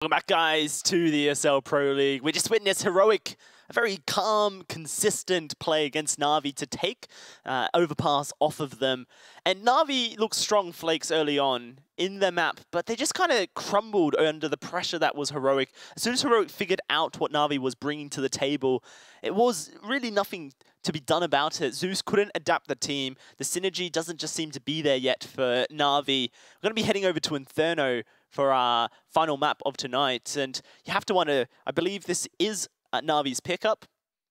Welcome back, guys, to the ESL Pro League. We just witnessed Heroic, a very calm, consistent play against Na'Vi to take overpass off of them. And Na'Vi looked strong flakes early on in the map, but they just kind of crumbled under the pressure that was Heroic. As soon as Heroic figured out what Na'Vi was bringing to the table, it was really nothing to be done about it. Zeus couldn't adapt the team. The synergy doesn't just seem to be there yet for Na'Vi. We're going to be heading over to Inferno for our final map of tonight. And you have to wonder, I believe this is Na'Vi's pickup.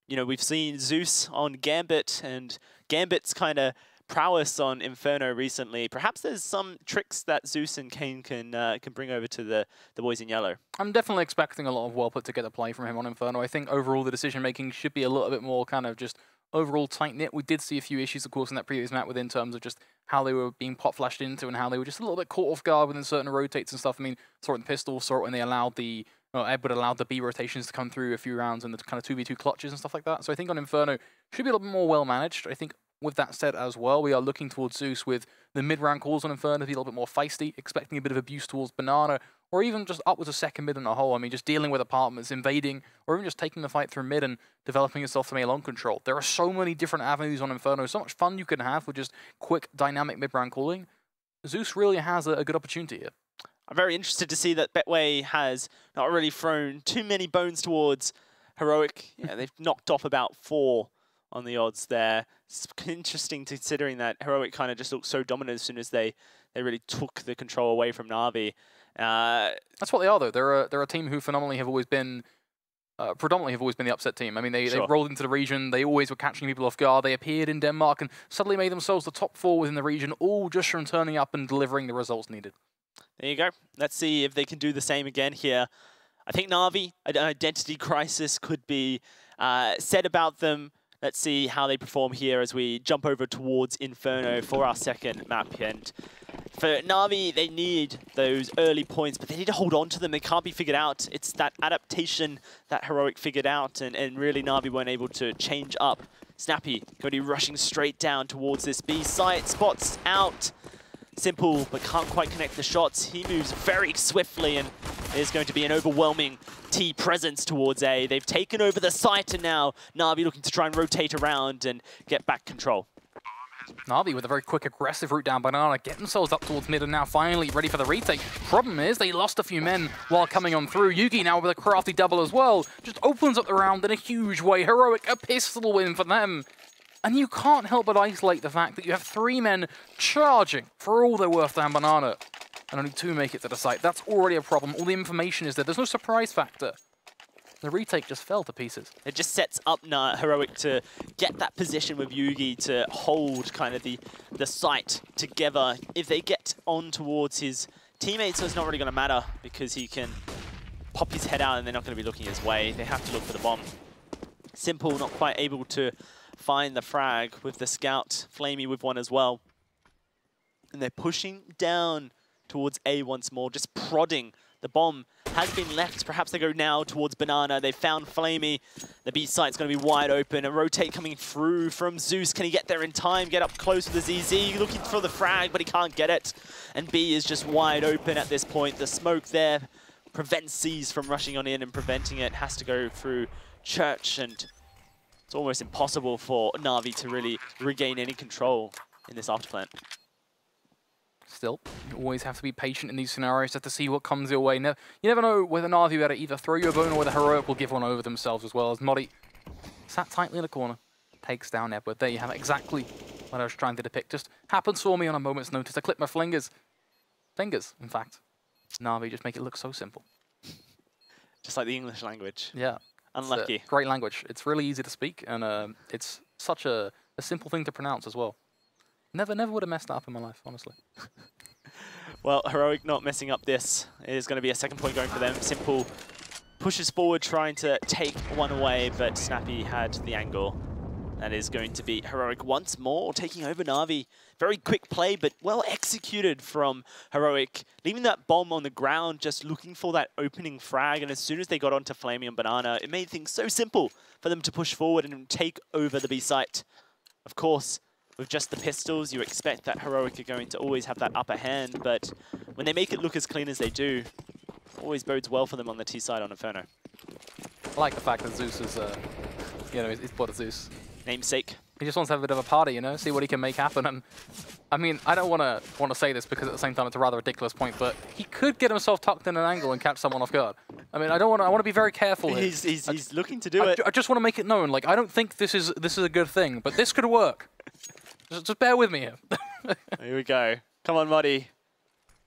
You know, we've seen Zeus on Gambit and Gambit's kind of prowess on Inferno recently. Perhaps there's some tricks that Zeus and Kane can bring over to the boys in yellow. I'm definitely expecting a lot of well put together play from him on Inferno. I think overall the decision making should be a little bit more kind of just overall tight-knit. We did see a few issues, of course, in that previous map in terms of just how they were being pot-flashed into and how they were just a little bit caught off guard within certain rotates and stuff. I mean, saw it in the pistol, saw it when they allowed the Edward allowed the B rotations to come through a few rounds and the kind of 2v2 clutches and stuff like that. So I think on Inferno, should be a little bit more well-managed. I think with that said as well, we are looking towards Zeus with the mid-round calls on Inferno to be a little bit more feisty, expecting a bit of abuse towards Banana, or even just upwards of second mid in a hole. I mean, just dealing with apartments, invading, or even just taking the fight through mid and developing yourself to melee control. There are so many different avenues on Inferno, so much fun you can have with just quick, dynamic mid-round calling. Zeus really has a good opportunity here. I'm very interested to see that Betway has not really thrown too many bones towards Heroic. Yeah, they've knocked off about 4 on the odds there. It's interesting considering that Heroic kind of just looked so dominant as soon as they really took the control away from Na'Vi. That's what they are, though. They're a team who phenomenally have always been, predominantly have always been the upset team. I mean, they rolled into the region. They always were catching people off guard. They appeared in Denmark and suddenly made themselves the top 4 within the region, all just from turning up and delivering the results needed. There you go. Let's see if they can do the same again here. I think Na'Vi, an identity crisis could be said about them. Let's see how they perform here as we jump over towards Inferno for our second map. And for Na'Vi, they need those early points, but they need to hold on to them. They can't be figured out. It's that adaptation that Heroic figured out, and really Na'Vi weren't able to change up. Snappy going to be rushing straight down towards this B site. Spots out. Simple, but can't quite connect the shots. He moves very swiftly, and there's going to be an overwhelming T presence towards A. They've taken over the site, and now Na'Vi looking to try and rotate around and get back control. Na'Vi with a very quick, aggressive route down Banana, get themselves up towards mid and now finally ready for the retake. Problem is, they lost a few men while coming on through. Yugi now with a crafty double as well. Just opens up the round in a huge way. Heroic, a pistol win for them. And you can't help but isolate the fact that you have 3 men charging for all they're worth down Banana, and only 2 make it to the site. That's already a problem. All the information is there. There's no surprise factor. The retake just fell to pieces. It just sets up Heroic to get that position with Yugi to hold kind of the site together. If they get on towards his teammates, so it's not really going to matter because he can pop his head out and they're not going to be looking his way. They have to look for the bomb. Simple, not quite able to find the frag with the scout. Flamey with one as well. And they're pushing down towards A once more, just prodding. The bomb has been left. Perhaps they go now towards Banana. They found Flamey. The B site's going to be wide open. A rotate coming through from Zeus. Can he get there in time? Get up close with the ZZ. Looking for the frag, but he can't get it. And B is just wide open at this point. The smoke there prevents C's from rushing on in and preventing it. Has to go through Church, and it's almost impossible for Na'Vi to really regain any control in this afterplant. Still, you always have to be patient in these scenarios just to see what comes your way. You never know whether Na'Vi will either throw you a bone or whether Heroic will give one over themselves as well. As Modi sat tightly in the corner, takes down Edward. There you have it, exactly what I was trying to depict. Just happens for me on a moment's notice. I clip my fingers. Fingers, in fact. Na'Vi just make it look so simple. Just like the English language. Yeah. Unlucky. It's a great language. It's really easy to speak, and it's such a simple thing to pronounce as well. Never would have messed that up in my life, honestly. Well, Heroic not messing up this. It is going to be a second point going for them. Simple pushes forward, trying to take one away, but Snappy had the angle. That is going to be Heroic once more, taking over Na'Vi. Very quick play, but well executed from Heroic. Leaving that bomb on the ground, just looking for that opening frag. And as soon as they got onto Flamey and Banana, it made things so simple for them to push forward and take over the B site. Of course, with just the pistols, you expect that Heroic are going to always have that upper hand. But when they make it look as clean as they do, always bodes well for them on the T side on Inferno. I like the fact that Zeus is, you know, he's bought a Zeus. Namesake. He just wants to have a bit of a party, you know, see what he can make happen. And I mean, I don't want to say this because at the same time it's a rather ridiculous point, but he could get himself tucked in an angle and catch someone off guard. I mean, I want to be very careful here. He's looking to do it. I just want to make it known, like, I don't think this is a good thing, but this could work. Just bear with me here. Here we go. Come on, Muddy.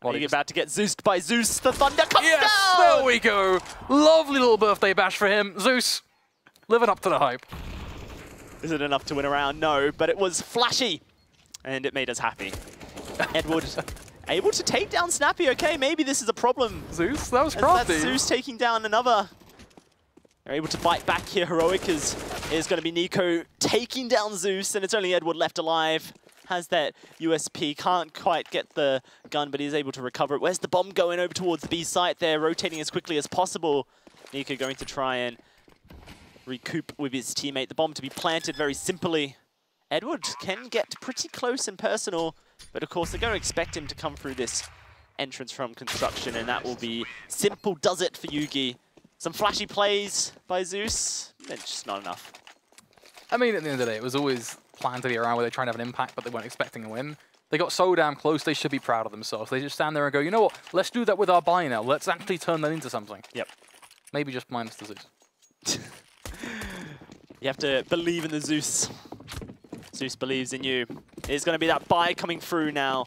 You're about to get Zeused by Zeus. The thunder comes down! There we go. Lovely little birthday bash for him. Zeus, living up to the hype. Is it enough to win a round? No, but it was flashy. And it made us happy. Edward able to take down Snappy. Okay, maybe this is a problem. Zeus, that was crafty. That's Zeus taking down another. They're able to bite back here. Heroic is going to be Nico taking down Zeus, and it's only Edward left alive. Has that USP, can't quite get the gun, but he's able to recover it. Where's the bomb going over towards the B site there, rotating as quickly as possible. Nico going to try and recoup with his teammate. The bomb to be planted very simply. Edward can get pretty close and personal, but of course they're going to expect him to come through this entrance from construction, and that will be simple does it for Yugi. Some flashy plays by Zeus, but just not enough. I mean, at the end of the day, it was always planned to be around where they're trying to have an impact, but they weren't expecting a win. They got so damn close, they should be proud of themselves. They just stand there and go, you know what, let's do that with our buy now. Let's actually turn that into something. Yep. Maybe just minus the Zeus. You have to believe in the Zeus. Zeus believes in you. There's going to be that buy coming through now.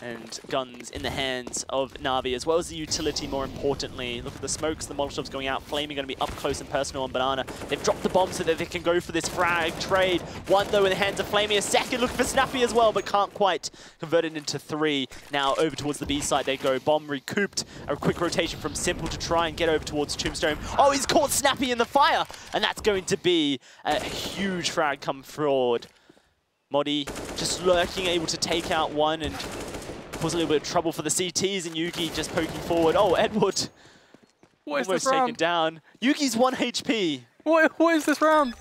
And guns in the hands of Na'Vi, as well as the utility, more importantly. Look at the smokes, the Molotovs going out. Flaming going to be up close and personal on Banana. They've dropped the bomb so that they can go for this frag trade. One, though, in the hands of Flaming. A second, looking for Snappy as well, but can't quite convert it into three. Now over towards the B side they go. Bomb recouped. A quick rotation from Simple to try and get over towards Tombstone. Oh, he's caught Snappy in the fire! And that's going to be a huge frag come forward. Modi just lurking, able to take out one and cause a little bit of trouble for the CTs, and Yugi just poking forward. Oh, Edward almost taken down. Yugi's 1 HP. What is this round?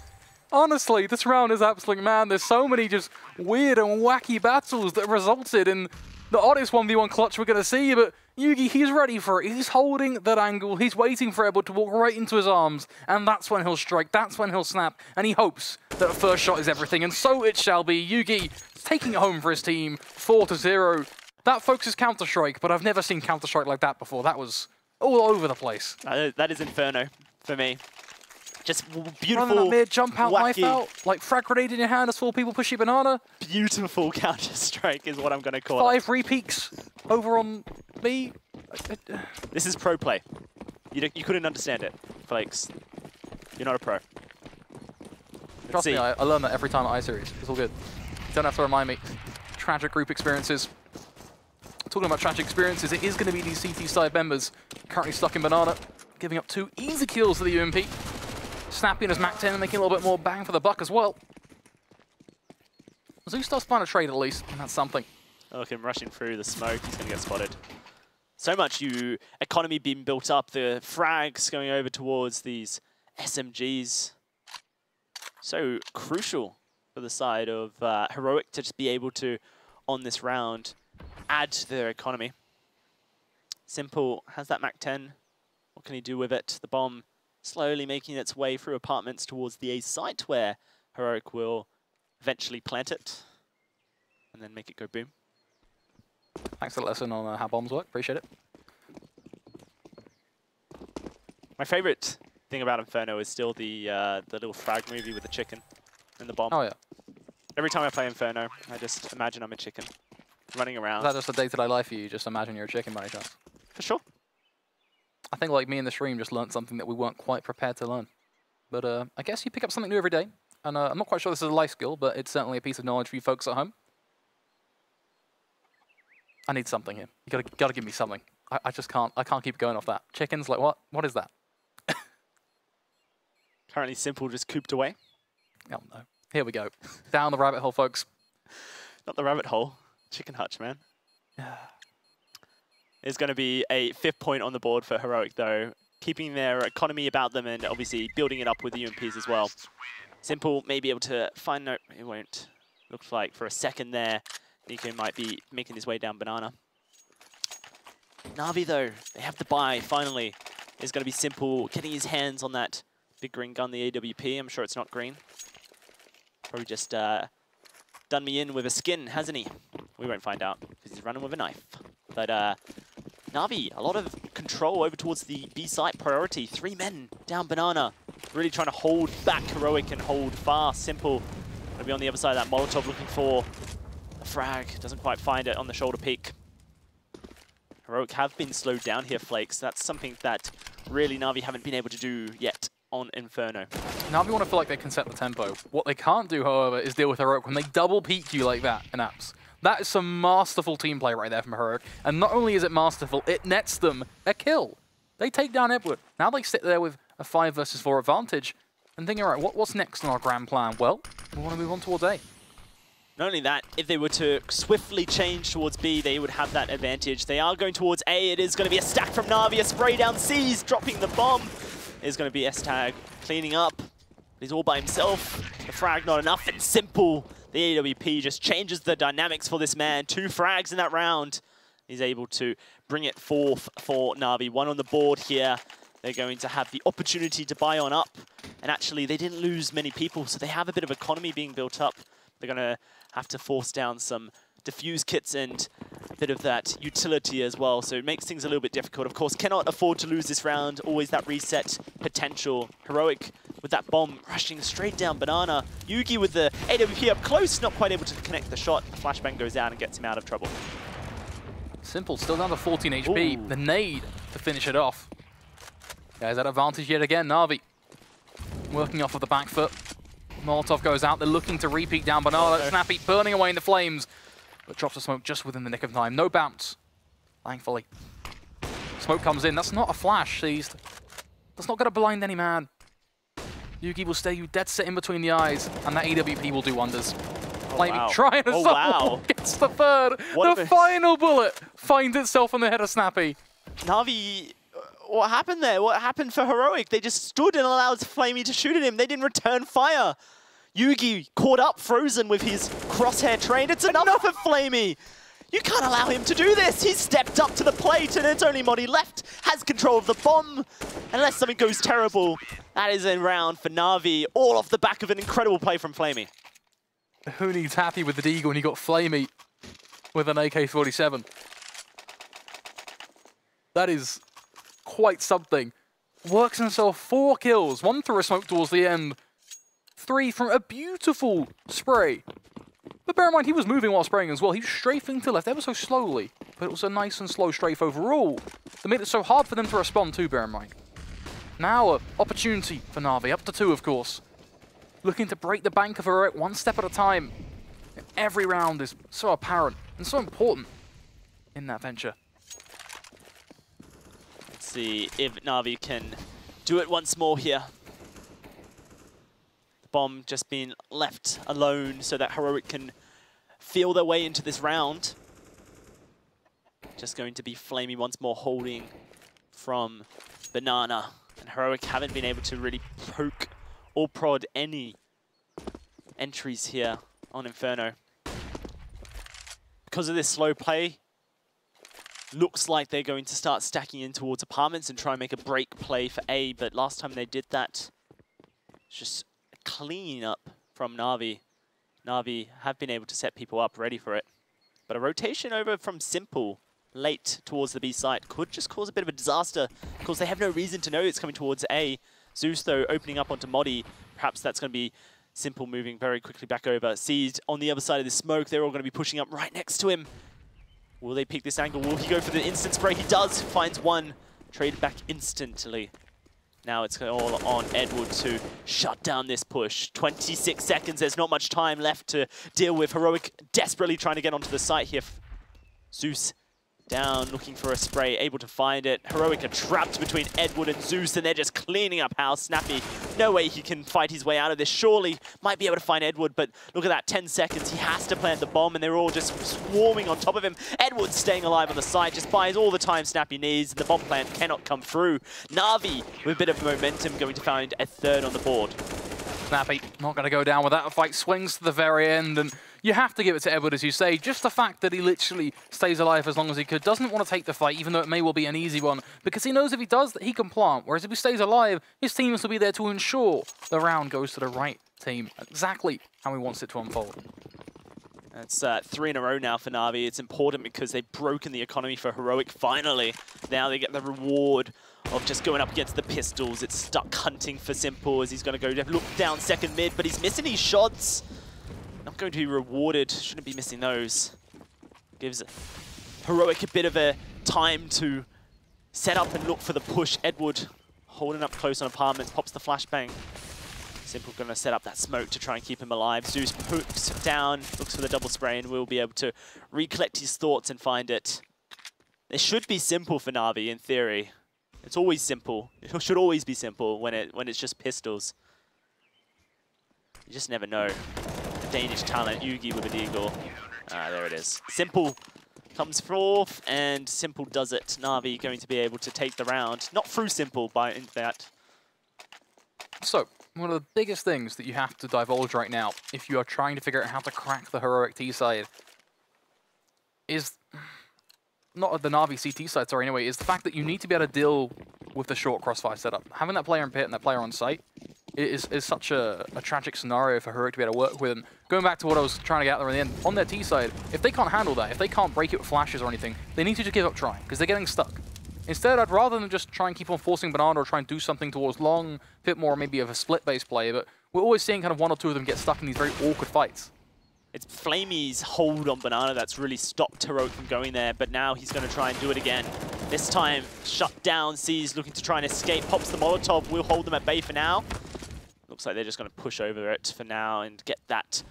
Honestly, this round is absolute, man. There's so many just weird and wacky battles that resulted in the oddest 1v1 clutch we're going to see, but Yugi, he's ready for it. He's holding that angle. He's waiting for Edward to walk right into his arms, and that's when he'll strike. That's when he'll snap, and he hopes that the first shot is everything, and so it shall be. Yugi taking it home for his team, 4-0. That, folks, is Counter-Strike, but I've never seen Counter-Strike like that before. That was all over the place. That is Inferno for me. Just beautiful, running up mid, jump out, wacky, knife out, like frag grenade in your hand as 4 people push you banana. Beautiful Counter-Strike is what I'm going to call 5 repeats over on me. This is pro play. You couldn't understand it, Flakes. You're not a pro. Trust me, I learn that every time at iSeries. It's all good. You don't have to remind me. Tragic group experiences. Talking about tragic experiences, it is going to be these CT side members currently stuck in banana, giving up 2 easy kills to the UMP. Snapping as Mac 10 and making a little bit more bang for the buck as well. Zeus does find a trade at least, and that's something. Look at him rushing through the smoke, he's going to get spotted. So much economy being built up, the frags going over towards these SMGs. So crucial for the side of Heroic to just be able to, on this round, add to their economy. Simple has that Mac 10. What can he do with it? The bomb slowly making its way through apartments towards the A site where Heroic will eventually plant it and then make it go boom. Thanks for the lesson on how bombs work. Appreciate it. My favorite thing about Inferno is still the little frag movie with the chicken and the bomb. Oh, yeah. Every time I play Inferno, I just imagine I'm a chicken running around. Is that just a day-to-day life for you? Just imagine you're a chicken by any chance? For sure. I think like me in the stream just learned something that we weren't quite prepared to learn. But I guess you pick up something new every day. And I'm not quite sure this is a life skill, but it's certainly a piece of knowledge for you folks at home. I need something here. You gotta give me something. I just can't. I can't keep going off that. Chickens, like what? What is that? Currently Simple just cooped away. Oh no. Here we go. Down the rabbit hole, folks. Not the rabbit hole. Chicken hutch, man. There's going to be a 5th point on the board for Heroic, though, keeping their economy about them and obviously building it up with the UMPs as well. Simple may be able to find no... It won't. Looks like for a second there, Nico might be making his way down banana. Na'Vi, though, they have the buy, finally. It's going to be Simple getting his hands on that big green gun, the AWP. I'm sure it's not green. Probably just done me in with a skin, hasn't he? We won't find out, because he's running with a knife. But Na'Vi, a lot of control over towards the B site priority. 3 men down Banana. Really trying to hold back Heroic and hold fast. Simple. Going to be on the other side of that Molotov looking for a frag. Doesn't quite find it on the shoulder peak. Heroic have been slowed down here, Flakes. That's something that really Na'Vi haven't been able to do yet on Inferno. Na'Vi want to feel like they can set the tempo. What they can't do, however, is deal with Heroic when they double peek you like that in apps. That is some masterful team play right there from Heroic. And not only is it masterful, it nets them a kill. They take down Edward. Now they sit there with a 5 versus 4 advantage and thinking, all right, what's next on our grand plan? Well, we want to move on towards A. Not only that, if they were to swiftly change towards B, they would have that advantage. They are going towards A. It is going to be a stack from Na'Vi, a spray down C's, dropping the bomb. It is going to be S-Tag cleaning up. He's all by himself. The frag not enough, and Simple. The AWP just changes the dynamics for this man. 2 frags in that round. He's able to bring it forth for Na'Vi. 1 on the board here. They're going to have the opportunity to buy on up. And actually, they didn't lose many people, so they have a bit of economy being built up. They're going to have to force down some diffuse kits and a bit of that utility as well. So it makes things a little bit difficult. Of course, cannot afford to lose this round. Always that reset potential. Heroic with that bomb rushing straight down Banana. Yugi with the AWP up close, not quite able to connect the shot. The flashbang goes out and gets him out of trouble. Simple, still down to 14 HP. Ooh. The nade to finish it off. There's that advantage yet again. Na'Vi working off of the back foot. Molotov goes out. They're looking to repeat down Banana. Snappy burning away in the flames, but drops the smoke just within the nick of time. No bounce, thankfully. Smoke comes in. That's not a flash seized. That's not going to blind any man. Yugi will stay you dead set in between the eyes, and that AWP will do wonders. Flamey trying to gets the third. The final bullet finds itself on the head of Snappy. Na'Vi, what happened there? What happened for Heroic? They just stood and allowed Flamey to shoot at him. They didn't return fire. Yugi caught up, frozen with his crosshair train. It's enough for Flamey. You can't allow him to do this. He's stepped up to the plate, and it's only Modi left. Has control of the bomb. Unless something goes terrible, that is a round for Na'Vi, all off the back of an incredible play from Flamey. Who needs happy with the Deagle when you got Flamey with an AK-47? That is quite something. Works himself 4 kills, 1 through a smoke towards the end, 3 from a beautiful spray. But bear in mind, he was moving while spraying as well. He was strafing to left ever so slowly, but it was a nice and slow strafe overall. That made it so hard for them to respond too, bear in mind. Now, an opportunity for Na'Vi, up to 2, of course. Looking to break the bank of Heroic 1 step at a time. Every round is so apparent and so important in that venture. Let's see if Na'Vi can do it once more here. The bomb just being left alone so that Heroic can feel their way into this round. Just going to be Flamey once more holding from Banana. And Heroic haven't been able to really poke or prod any entries here on Inferno. Because of this slow play, looks like they're going to start stacking in towards apartments and try and make a break play for A, but last time they did that, it's just a clean up from Na'Vi. Na'Vi have been able to set people up ready for it. But a rotation over from Simple late towards the B site could just cause a bit of a disaster. Of course, they have no reason to know it's coming towards A. Zeus, though, opening up onto Modi. Perhaps that's going to be Simple moving very quickly back over. Seized on the other side of the smoke. They're all going to be pushing up right next to him. Will they pick this angle? Will he go for the instant spray? He does. Finds one. Traded back instantly. Now it's all on Edward to shut down this push. 26 seconds. There's not much time left to deal with. Heroic desperately trying to get onto the site here. Zeus down, looking for a spray, able to find it. Heroic are trapped between Edward and Zeus, and they're just cleaning up house. Snappy, no way he can fight his way out of this. Surely might be able to find Edward, but look at that, 10 seconds. He has to plant the bomb, and they're all just swarming on top of him. Edward staying alive on the side, just buys all the time Snappy needs. The bomb plant cannot come through. Na'Vi, with a bit of momentum, going to find a 3rd on the board. Snappy not going to go down with that. A fight swings to the very end, and You have to give it to Edward, as you say. Just the fact that he literally stays alive as long as he could, doesn't want to take the fight, even though it may well be an easy one, because he knows if he does, that he can plant. Whereas if he stays alive, his teams will be there to ensure the round goes to the right team. Exactly how he wants it to unfold. That's 3 in a row now for Na'Vi. It's important because they've broken the economy for Heroic finally. Now they get the reward of just going up against the pistols. It's stuck hunting for Simple as he's going to go look down second mid, but he's missing his shots. Not going to be rewarded. Shouldn't be missing those. Gives Heroic a bit of a time to set up and look for the push. Edward holding up close on apartments, pops the flashbang. Simple going to set up that smoke to try and keep him alive. Zeus pokes down, looks for the double spray, and will be able to recollect his thoughts and find it. It should be simple for Na'Vi in theory. It's always simple. It should always be simple when it's just pistols. You just never know. The Danish talent, Yugi with a deagle. Ah, there it is. Simple comes forth, and Simple does it. Na'Vi going to be able to take the round. Not through Simple, but in that. So, one of the biggest things that you have to divulge right now, if you are trying to figure out how to crack the Heroic T side, is not the Na'Vi CT side, sorry, anyway, is the fact that you need to be able to deal with the short crossfire setup. Having that player in pit and that player on site is such a tragic scenario for Heroic to be able to work with. And going back to what I was trying to get out there in the end, on their T side, if they can't handle that, if they can't break it with flashes or anything, they need to just give up trying, because they're getting stuck. Instead, I'd rather than just try and keep on forcing Banana or try and do something towards long, a bit more maybe of a split-based play, but we're always seeing kind of one or two of them get stuck in these very awkward fights. It's Flamey's hold on Banana that's really stopped Heroic from going there, but now he's going to try and do it again. This time, shut down, sees looking to try and escape, pops the Molotov, will hold them at bay for now. Looks like they're just going to push over it for now and get that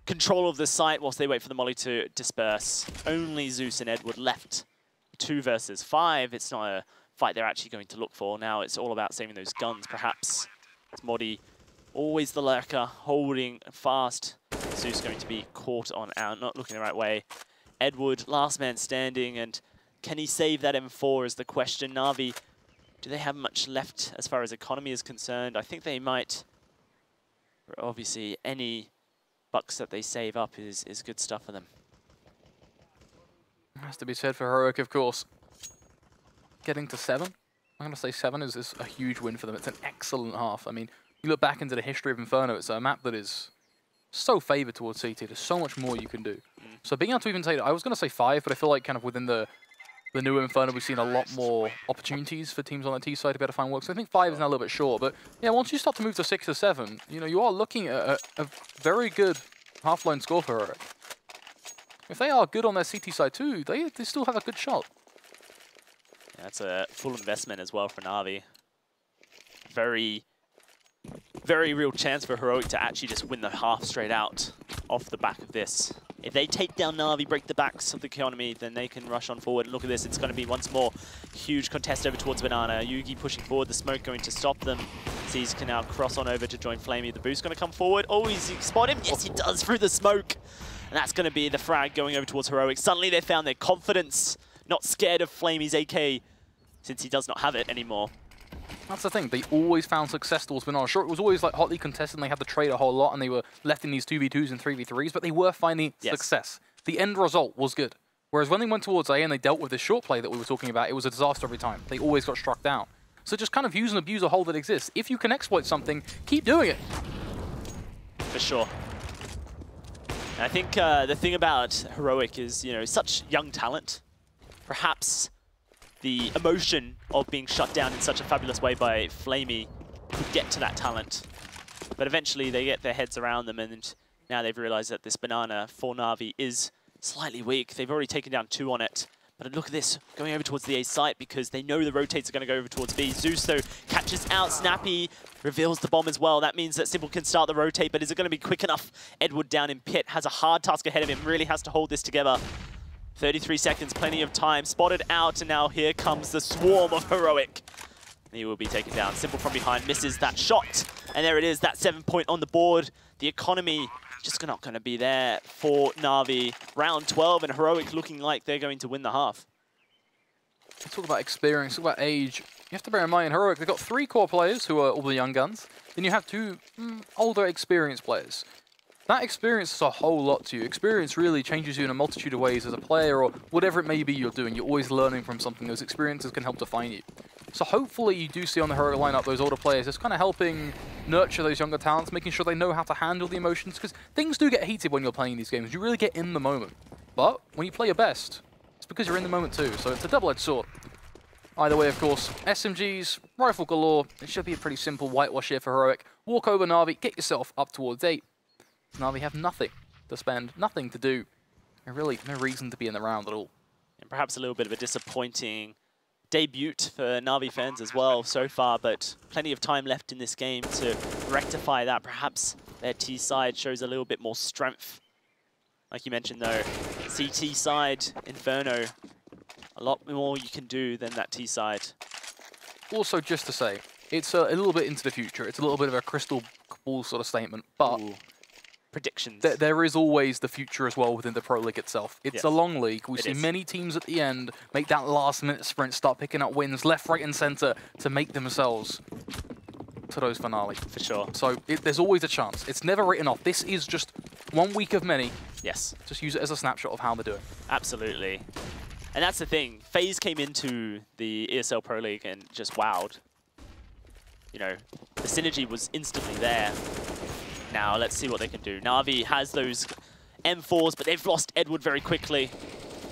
control of the site whilst they wait for the molly to disperse. Only Zeus and Edward left. 2 versus 5. It's not a fight they're actually going to look for. Now it's all about saving those guns, perhaps. It's Modi, always the lurker, holding fast. Zeus going to be caught on out, not looking the right way. Edward, last man standing, and can he save that M4 is the question. Na'Vi, do they have much left as far as economy is concerned? I think they might. Obviously, any bucks that they save up is good stuff for them. Has to be said for Heroic, of course. Getting to 7, I'm going to say 7 is a huge win for them. It's an excellent half. I mean, you look back into the history of Inferno, it's a map that is so favoured towards CT. There's so much more you can do. So being able to even take it, I was going to say 5, but I feel like kind of within the new Inferno, we've seen a lot more opportunities for teams on the T side to be able to find work. So I think 5 is now a little bit short. But yeah, once you start to move to 6 or 7, you know, you are looking at a very good half-line score for Heroic. If they are good on their CT side too, they still have a good shot. Yeah, that's a full investment as well for Na'Vi. Very, very real chance for Heroic to actually just win the half straight out off the back of this. If they take down Na'Vi, break the backs of the economy, then they can rush on forward. And look at this, it's going to be once more huge contest over towards Banana. Yugi pushing forward, the smoke going to stop them. Sees can now cross on over to join Flamey. The boost going to come forward. Oh, he's spot him? Yes, he does through the smoke. And that's going to be the frag going over towards Heroic. Suddenly they found their confidence, not scared of Flamey's AK, since he does not have it anymore. That's the thing, they always found success towards Banana. Sure, it was always like hotly contested and they had to trade a whole lot and they were left in these 2v2s and 3v3s, but they were finding success. The end result was good. Whereas when they went towards A and they dealt with this short play that we were talking about, it was a disaster every time. They always got struck down. So just kind of use and abuse a hole that exists. If you can exploit something, keep doing it. For sure. And I think the thing about Heroic is, you know, such young talent. Perhaps the emotion of being shut down in such a fabulous way by Flamey could get to that talent. But eventually they get their heads around them, and now they've realized that this Banana for Na'Vi is slightly weak. They've already taken down 2 on it. But look at this, going over towards the A site because they know the rotates are going to go over towards B. Zeus, though, catches out Snappy, reveals the bomb as well. That means that Simple can start the rotate, but is it going to be quick enough? Edward down in pit, has a hard task ahead of him, really has to hold this together. 33 seconds, plenty of time, spotted out, and now here comes the swarm of Heroic. He will be taken down. Simple from behind, misses that shot, and there it is, that 7-point on the board. The economy just not going to be there for Na'Vi. Round 12, and Heroic looking like they're going to win the half. Let's talk about experience, talk about age. You have to bear in mind, Heroic, they've got 3 core players who are all the young guns. Then you have 2 older experienced players. that experience is a whole lot to you. Experience really changes you in a multitude of ways as a player or whatever it may be you're doing. You're always learning from something. Those experiences can help define you. So hopefully you do see on the Heroic lineup those older players just kind of helping nurture those younger talents, making sure they know how to handle the emotions, because things do get heated when you're playing these games. You really get in the moment. But when you play your best, it's because you're in the moment too. So it's a double-edged sword. Either way, of course, SMGs, rifle galore. It should be a pretty simple whitewash here for Heroic. Walk over Na'Vi, get yourself up towards 8. Na'Vi have nothing to spend, nothing to do. And really, no reason to be in the round at all. And perhaps a little bit of a disappointing debut for Na'Vi fans as well so far, but plenty of time left in this game to rectify that. Perhaps their T side shows a little bit more strength. Like you mentioned though, CT side, Inferno, a lot more you can do than that T side. Also, just to say, it's a little bit into the future. It's a little bit of a crystal ball sort of statement, but Ooh. Predictions. There is always the future as well within the Pro League itself. It's a long league. We see many teams at the end make that last-minute sprint, start picking up wins left, right, and center to make themselves to those finale. For sure. So there's always a chance. It's never written off. This is just 1 week of many. Yes. Just use it as a snapshot of how they're doing. Absolutely. And that's the thing. FaZe came into the ESL Pro League and just wowed. You know, the synergy was instantly there. Now, let's see what they can do. Na'Vi has those M4s, but they've lost Edward very quickly.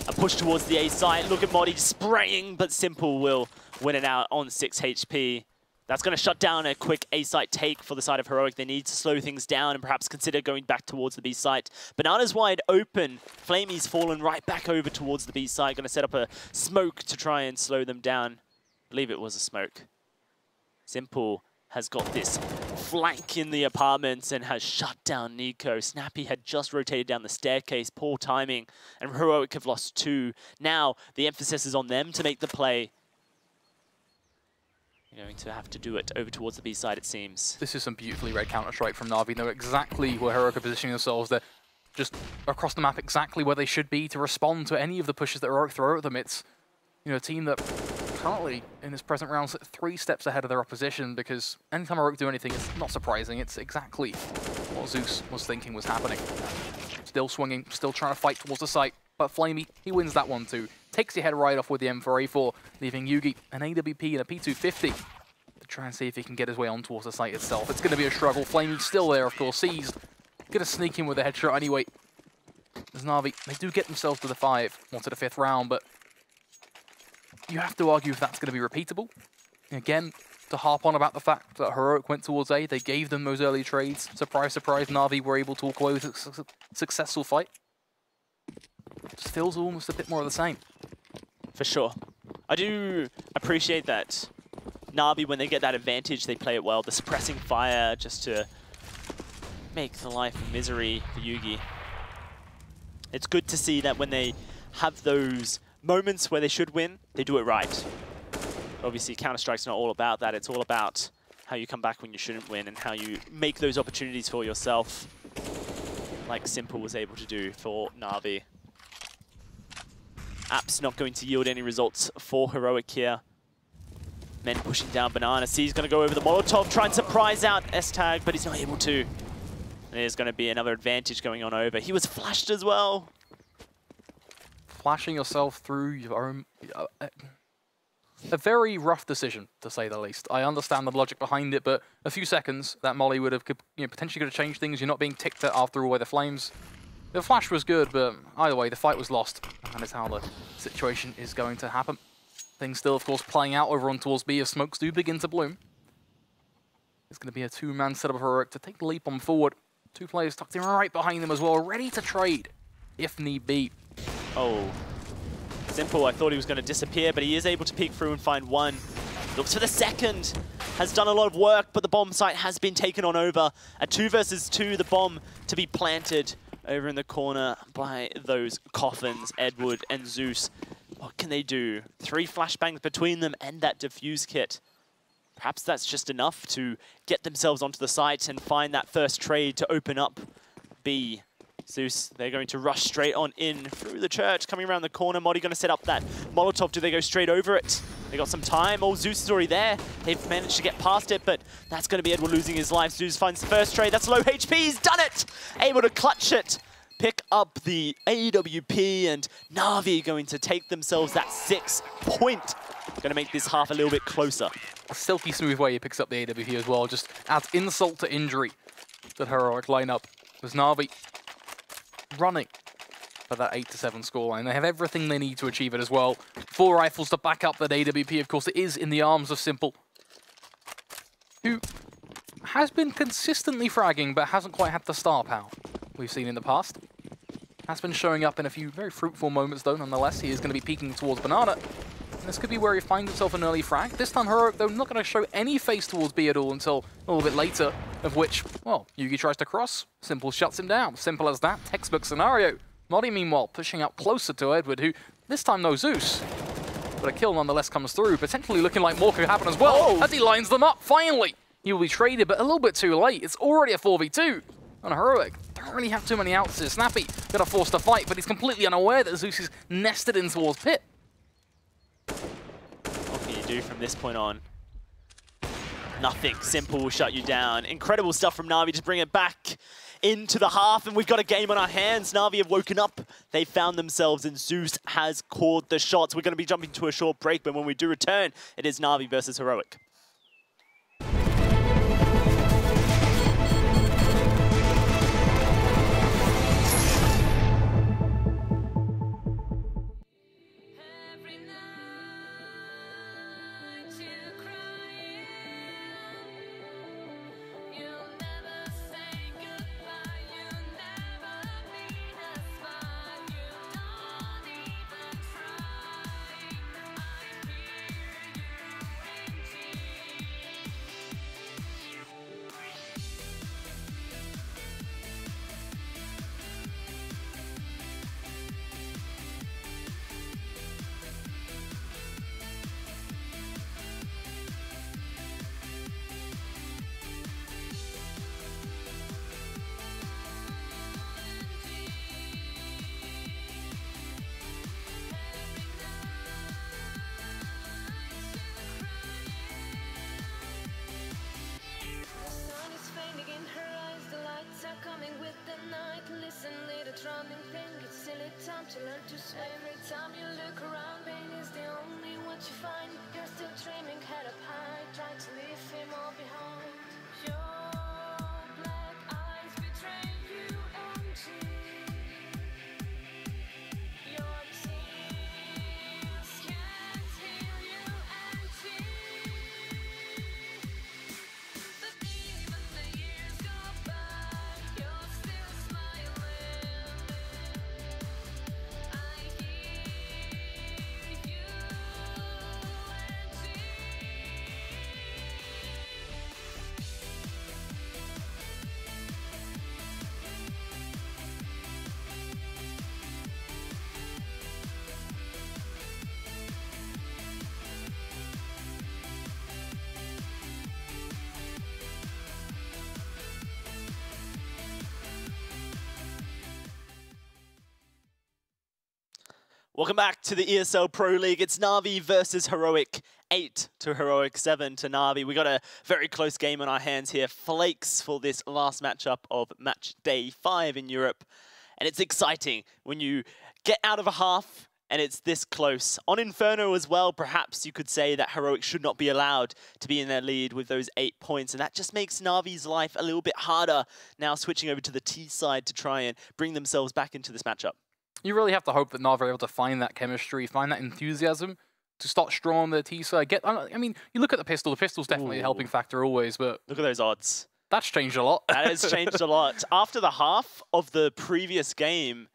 A push towards the A side. Look at Modi spraying, but Simple will win it out on 6 HP. That's going to shut down a quick A site take for the side of Heroic. They need to slow things down and perhaps consider going back towards the B site. Banana's wide open. Flamey's fallen right back over towards the B site. Going to set up a smoke to try and slow them down. I believe it was a smoke. Simple has got this flank in the apartments and has shut down Nico. Snappy had just rotated down the staircase, poor timing, and Heroic have lost 2. Now the emphasis is on them to make the play. You're going to have to do it over towards the B side, it seems. This is some beautifully read Counter-Strike from Na'Vi. Know exactly where Heroic are positioning themselves. They're just across the map exactly where they should be to respond to any of the pushes that Heroic throw at them. It's, you know, a team that currently, in this present round, 3 steps ahead of their opposition, because anytime Heroic do anything, it's not surprising. It's exactly what Zeus was thinking was happening. Still swinging, still trying to fight towards the site, but Flamey, he wins that one too. Takes your head right off with the M4A4, leaving Yugi an AWP and a P250 to try and see if he can get his way on towards the site itself. It's going to be a struggle. Flamey's still there, of course, seized. Going to sneak in with a headshot anyway. As Na'Vi, they do get themselves to the 5, or to the 5th round, but you have to argue if that's going to be repeatable. Again, to harp on about the fact that Heroic went towards A, they gave them those early trades. Surprise, surprise, Na'Vi were able to walk away with a successful fight. Just feels almost a bit more of the same. For sure. I do appreciate that Na'Vi, when they get that advantage, they play it well. The suppressing fire just to make the life of misery for Yugi. It's good to see that when they have those moments where they should win, they do it right. Obviously, Counter-Strike's not all about that. It's all about how you come back when you shouldn't win and how you make those opportunities for yourself, like Simple was able to do for Na'Vi. App's not going to yield any results for Heroic here. Men pushing down Banana. C's going to go over the Molotov, try and surprise out S-Tag, but he's not able to. And there's going to be another advantage going on over. He was flashed as well. Flashing yourself through your own... a very rough decision, to say the least. I understand the logic behind it, but a few seconds, that molly would have potentially could have changed things. You're not being ticked at after all by the flames. The flash was good, but either way, the fight was lost. And that is how the situation is going to happen. Things still, of course, playing out over on towards B as smokes do begin to bloom. It's going to be a 2-man setup of Heroic to take the leap on forward. 2 players tucked in right behind them as well, ready to trade, if need be. Oh. Simple, I thought he was going to disappear, but he is able to peek through and find one. Looks for the second. Has done a lot of work, but the bomb site has been taken on over. A 2 versus 2, the bomb to be planted over in the corner by those coffins, Edward and Zeus. What can they do? 3 flashbangs between them and that defuse kit. Perhaps that's just enough to get themselves onto the site and find that first trade to open up B. Zeus, they're going to rush straight on in through the church, coming around the corner. Modi going to set up that Molotov. Do they go straight over it? They got some time. Oh, Zeus is already there. They've managed to get past it, but that's going to be Edward losing his life. Zeus finds the first trade. That's low HP. He's done it! Able to clutch it. Pick up the AWP, and Na'Vi going to take themselves that 6 point. Going to make this half a little bit closer. A silky smooth way he picks up the AWP as well. Just adds insult to injury to the Heroic lineup. There's Na'Vi running for that 8-7 scoreline. They have everything they need to achieve it as well. 4 rifles to back up that AWP. Of course, it is in the arms of Simple, who has been consistently fragging, but hasn't quite had the star power we've seen in the past. Has been showing up in a few very fruitful moments, though, nonetheless. He is going to be peeking towards Banana. And this could be where he finds himself an early frag. This time, Heroic, though, not going to show any face towards B at all until a little bit later, of which, well, Yugi tries to cross. Simple shuts him down. Simple as that. Textbook scenario. Modi, meanwhile, pushing out closer to Edward, who this time knows Zeus. But a kill nonetheless comes through, potentially looking like more could happen as well, as he lines them up, finally. He will be traded, but a little bit too late. It's already a 4v2. And Heroic don't really have too many outs here. Snappy gonna force to fight, but he's completely unaware that Zeus is nested in towards Pit. What can you do from this point on? Nothing. Simple will shut you down. Incredible stuff from Na'Vi to bring it back into the half, and we've got a game on our hands. Na'Vi have woken up. They found themselves, and Zeus has called the shots. We're going to be jumping to a short break, but when we do return, it is Na'Vi versus Heroic. To learn to swim. Every time you look around, pain is the only what you find. You're still dreaming, head up high, trying to leave him all behind. Your black eyes betray you empty. Your tears can't heal you empty. But even the years go by, you're still smiling. Welcome back to the ESL Pro League. It's Na'Vi versus Heroic. 8 to Heroic, 7 to Na'Vi. We got a very close game on our hands here. Flakes for this last matchup of match day 5 in Europe. And it's exciting when you get out of a half and it's this close. On Inferno as well, perhaps you could say that Heroic should not be allowed to be in their lead with those 8 points. And that just makes Na'Vi's life a little bit harder now switching over to the T side to try and bring themselves back into this matchup. You really have to hope that Na'Vi are able to find that chemistry, find that enthusiasm to start strong on the T side. I mean, you look at the pistol. The pistol's definitely a helping factor always, but look at those odds. That's changed a lot. That has changed a lot. After the half of the previous game,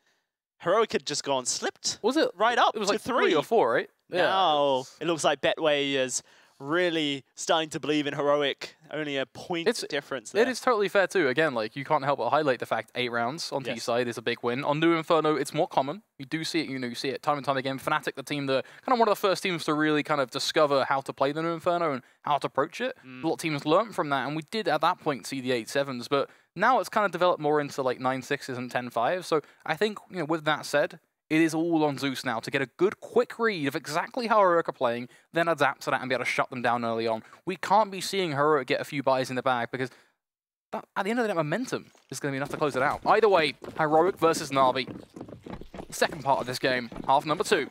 Heroic had just gone slipped. Was it right up? It was to like 3 or 4, right? Yeah. Now it looks like Betway is really starting to believe in Heroic. Only a point difference there. It is totally fair too. Again, like you can't help but highlight the fact 8 rounds on T side is a big win. On New Inferno, it's more common. You do see it, you see it time and time again. Fnatic, the team that kind of one of the first teams to really kind of discover how to play the New Inferno and how to approach it. A lot of teams learned from that, and we did at that point see the 8-7s, but now it's kind of developed more into like 9-6s and 10-5s. So I think, with that said, It is all on Zeus now to get a good, quick read of exactly how Heroic are playing, then adapt to that and be able to shut them down early on. We can't be seeing Heroic get a few buys in the bag because that, at the end of the day, momentum is going to be enough to close it out. Either way, Heroic versus Na'Vi. Second part of this game, half number 2.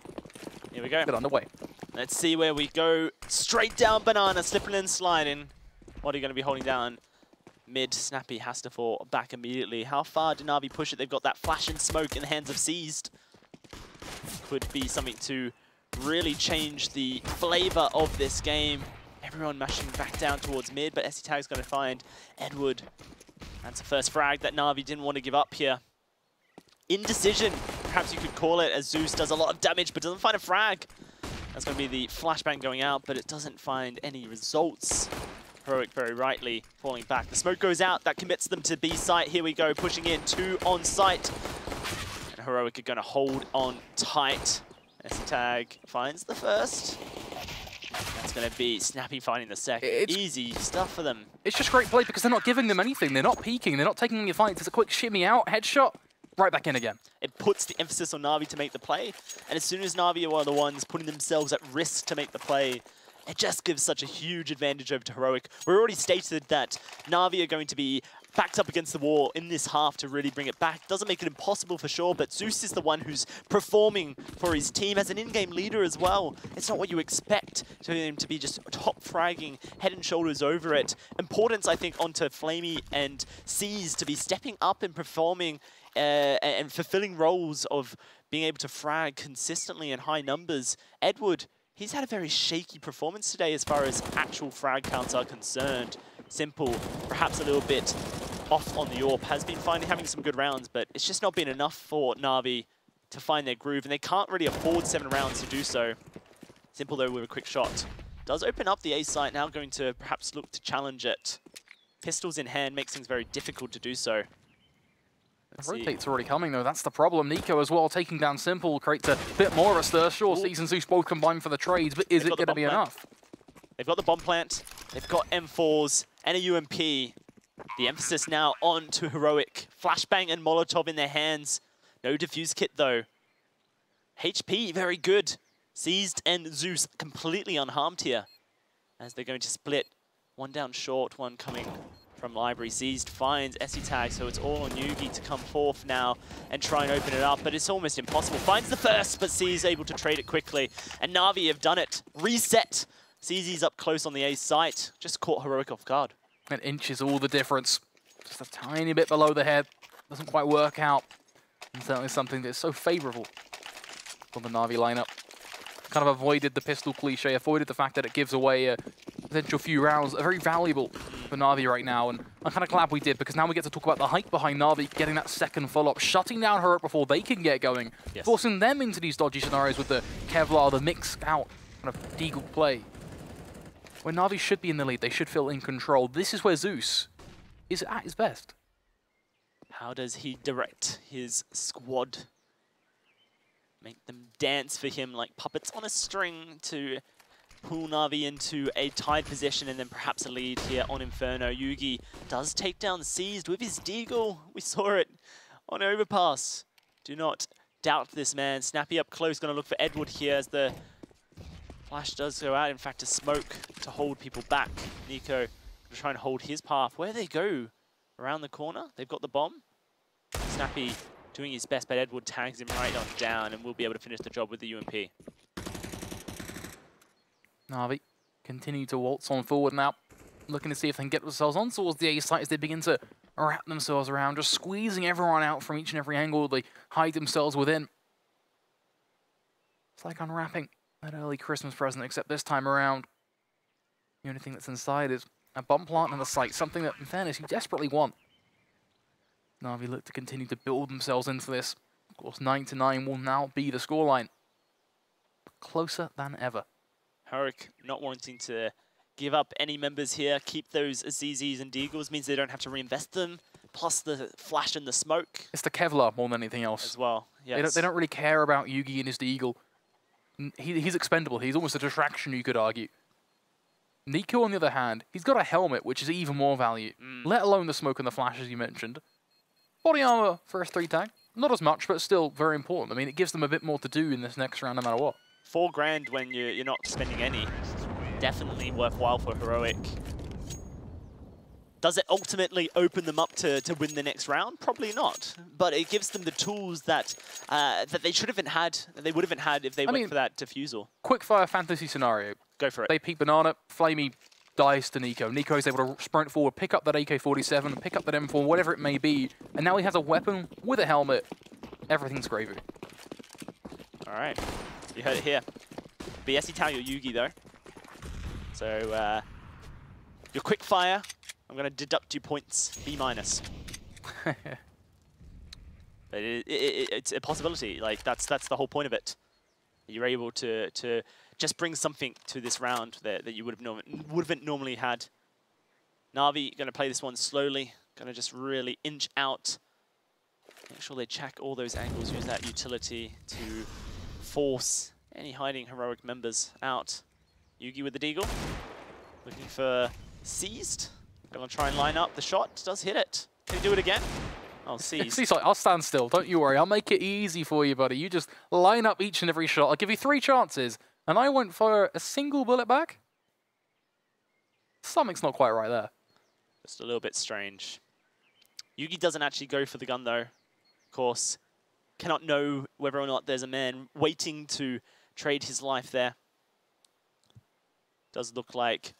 Here we go. Get underway. Let's see where we go. Straight down Banana, slipping and sliding. What are you going to be holding down? Mid, Snappy has to fall back immediately. How far do Na'Vi push it? They've got that flash and smoke in the hands of Seized. Could be something to really change the flavor of this game. Everyone mashing back down towards mid, but SCTag's going to find Edward. That's the first frag that Na'Vi didn't want to give up here. Indecision, perhaps you could call it, as Zeus does a lot of damage but doesn't find a frag. That's going to be the flashbang going out, but it doesn't find any results. Heroic very rightly falling back. The smoke goes out, that commits them to B site. Here we go, pushing in, 2 on site. And Heroic are going to hold on tight. SCTag finds the first. That's going to be Snappy finding the second. Easy stuff for them. It's just great play because they're not giving them anything. They're not peeking. They're not taking any fights. It's a quick shimmy out, headshot, right back in again. It puts the emphasis on Na'Vi to make the play. And as soon as Na'Vi are one of the ones putting themselves at risk to make the play, it just gives such a huge advantage over to Heroic. We already stated that Na'Vi are going to be backed up against the wall in this half to really bring it back. Doesn't make it impossible for sure, but Zeus is the one who's performing for his team as an in-game leader as well. It's not what you expect to him to be just top fragging, head and shoulders over it. Importance, I think, onto Flamey and Seas to be stepping up and performing and fulfilling roles of being able to frag consistently in high numbers. Edward, he's had a very shaky performance today as far as actual frag counts are concerned. Simple, perhaps a little bit off on the AWP, has been having some good rounds, but it's just not been enough for Na'Vi to find their groove, and they can't really afford 7 rounds to do so. Simple, though, with a quick shot. Does open up the A site, now going to perhaps look to challenge it. Pistols in hand makes things very difficult to do so. The rotate's already coming, though. That's the problem. Nico as well, taking down Simple, creates a bit more of a stir. Sure, Seas and Zeus both combined for the trades, but is it going to be enough? They've got the bomb plant, they've got M4s, and a UMP. The emphasis now on to Heroic. Flashbang and Molotov in their hands. No defuse kit, though. HP, very good. Seized and Zeus completely unharmed here, as they're going to split. One down short, one coming from Library. Seized finds SCTag, so it's all on Yugi to come forth now and try and open it up, but it's almost impossible. Finds the first, but Seized able to trade it quickly. And Na'Vi have done it. Reset. Seized's up close on the A site. Just caught Heroic off guard. An inch is all the difference. Just a tiny bit below the head. Doesn't quite work out. And certainly something that's so favourable for the Na'Vi lineup. Kind of avoided the pistol cliche, avoided the fact that it gives away a potential few rounds. Very valuable for Na'Vi right now, and I'm kind of glad we did, because now we get to talk about the hype behind Na'Vi getting that second follow-up, shutting down Heroic before they can get going, forcing them into these dodgy scenarios with the Kevlar, the mixed out kind of deagle play. When Na'Vi should be in the lead, they should feel in control. This is where Zeus is at his best. How does he direct his squad? Make them dance for him like puppets on a string to pull Na'Vi into a tied position and then perhaps a lead here on Inferno. Yugi does take down Seized with his deagle. We saw it on Overpass. Do not doubt this man. Snappy up close, going to look for Edward here as the flash does go out. In fact, a smoke to hold people back. Nico going to try and hold his path. Where they go? Around the corner? They've got the bomb. Snappy doing his best, but Edward tags him right on down and will be able to finish the job with the UMP. Na'Vi continue to waltz on forward now, looking to see if they can get themselves on towards the A site as they begin to wrap themselves around, just squeezing everyone out from each and every angle they hide themselves within. It's like unwrapping that early Christmas present, except this time around, the only thing that's inside is a bomb plant and a site, something that, in fairness, you desperately want. Na'Vi look to continue to build themselves into this. Of course, 9-9 will now be the scoreline. Closer than ever. Heroic not wanting to give up any members here, keep those ZZs and Deagles, means they don't have to reinvest them, plus the flash and the smoke. It's the Kevlar more than anything else. As well, yes. They don't really care about Yugi and his Deagle. He's expendable. He's almost a distraction, you could argue. Nico, on the other hand, he's got a helmet, which is even more value, let alone the smoke and the flash, as you mentioned. Body armor for a 3 tag. Not as much, but still very important. I mean, it gives them a bit more to do in this next round no matter what. $4 grand when you're not spending any. Definitely worthwhile for Heroic. Does it ultimately open them up to win the next round? Probably not. But it gives them the tools that that they should have had, they would have had if they went for that defusal. Quickfire fantasy scenario. Go for it. They peek banana, Flamey dies to Nico. Nico is able to sprint forward, pick up that AK-47, pick up that M4, whatever it may be, and now he has a weapon with a helmet. Everything's gravy. All right, you heard it here. BS Italia Yugi though. So your quick fire, I'm going to deduct 2 points, B-. But it's a possibility. Like that's the whole point of it. You're able to just bring something to this round that you wouldn't normally had. Na'Vi going to play this one slowly. Going to just really inch out. Make sure they check all those angles. Use that utility to force any hiding Heroic members out. Yugi with the deagle. Looking for seized. Gonna try and line up the shot. Does hit it. Can he do it again? Oh, seized. Seized, I'll stand still. Don't you worry. I'll make it easy for you, buddy. You just line up each and every shot. I'll give you 3 chances. And I won't fire a single bullet back? Something's not quite right there. Just a little bit strange. Yugi doesn't actually go for the gun, though. Of course, cannot know whether or not there's a man waiting to trade his life there. Does look like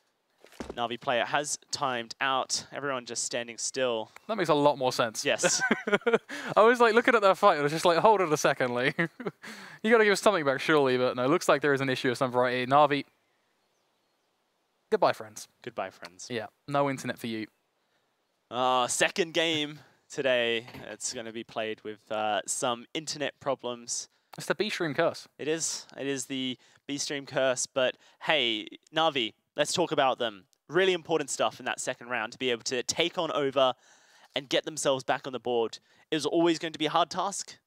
Na'Vi player has timed out. Everyone just standing still. That makes a lot more sense. Yes. I was like looking at that fight and I was just like, hold on a second, Lee. You got to give us something back, surely. But no, looks like there is an issue of some variety. Na'Vi, goodbye, friends. Goodbye, friends. Yeah, no internet for you. Second game today. It's going to be played with some internet problems. It's the B-Stream curse. It is. It is the B-Stream curse. But hey, Na'Vi, let's talk about them. Really important stuff in that second round to be able to take on over and get themselves back on the board. It was always going to be a hard task.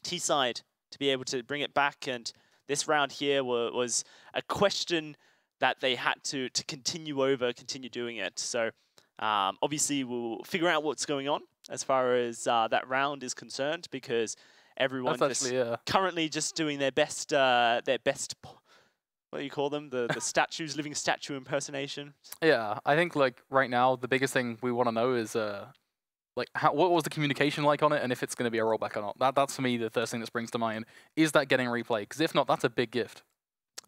T-side to be able to bring it back. And this round here was a question that they had to continue doing it. So obviously we'll figure out what's going on as far as that round is concerned, because everyone currently just doing their best, what do you call them? The statues, living statue impersonation. Yeah, I think like right now the biggest thing we want to know is like what was the communication like on it, and if it's going to be a rollback or not. That's for me the first thing that springs to mind. Is that getting replayed? Because if not, that's a big gift.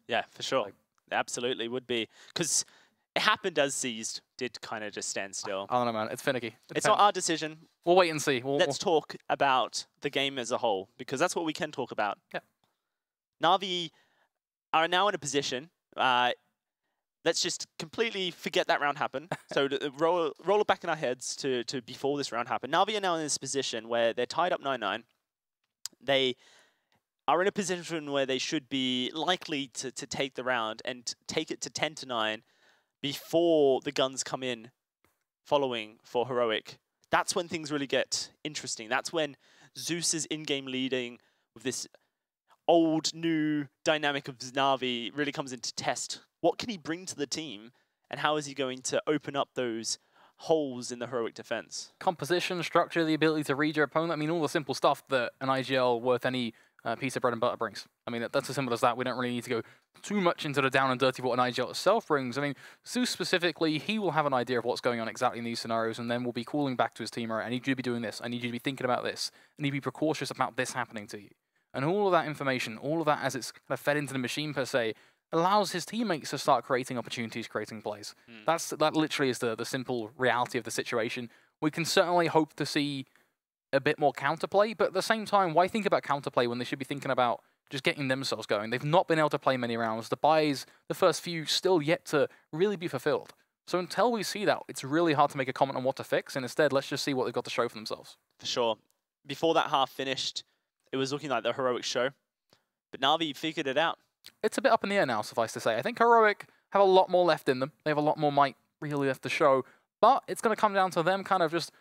Yeah, for sure. Like, absolutely would be, because it happened as Seized did kind of just stand still. I don't know, man. It's finicky. It's not our decision. We'll wait and see. Let's talk about the game as a whole, because that's what we can talk about. Yeah. Na'Vi are now in a position. Let's just completely forget that round happened. So roll it back in our heads to before this round happened. Na'Vi are now in this position where they're tied up 9-9. They are in a position where they should be likely to take the round and take it to 10-9 before the guns come in following for Heroic. That's when things really get interesting. That's when Zeus's in-game leading with this old, new dynamic of Na'Vi really comes into test. What can he bring to the team, and how is he going to open up those holes in the Heroic defense? Composition, structure, the ability to read your opponent. I mean, all the simple stuff that an IGL worth any piece of bread and butter brings. I mean, that's as simple as that. We don't really need to go too much into the down and dirty of what an IGL itself brings. I mean, Zeus specifically, he will have an idea of what's going on exactly in these scenarios, and then will be calling back to his team, right, I need you to be doing this. I need you to be thinking about this. I need you to be precautious about this happening to you. And all of that information, all of that as it's kind of fed into the machine per se, allows his teammates to start creating opportunities, creating plays. That literally is the simple reality of the situation. We can certainly hope to see a bit more counterplay, but at the same time, why think about counterplay when they should be thinking about just getting themselves going? They've not been able to play many rounds. The buys, the first few, still yet to really be fulfilled. So until we see that, it's really hard to make a comment on what to fix, and instead, let's just see what they've got to show for themselves. For sure. Before that half finished, it was looking like the Heroic show, but Na'Vi figured it out. It's a bit up in the air now, suffice to say. I think Heroic have a lot more left in them. They have a lot more might really left to show, but it's going to come down to them kind of just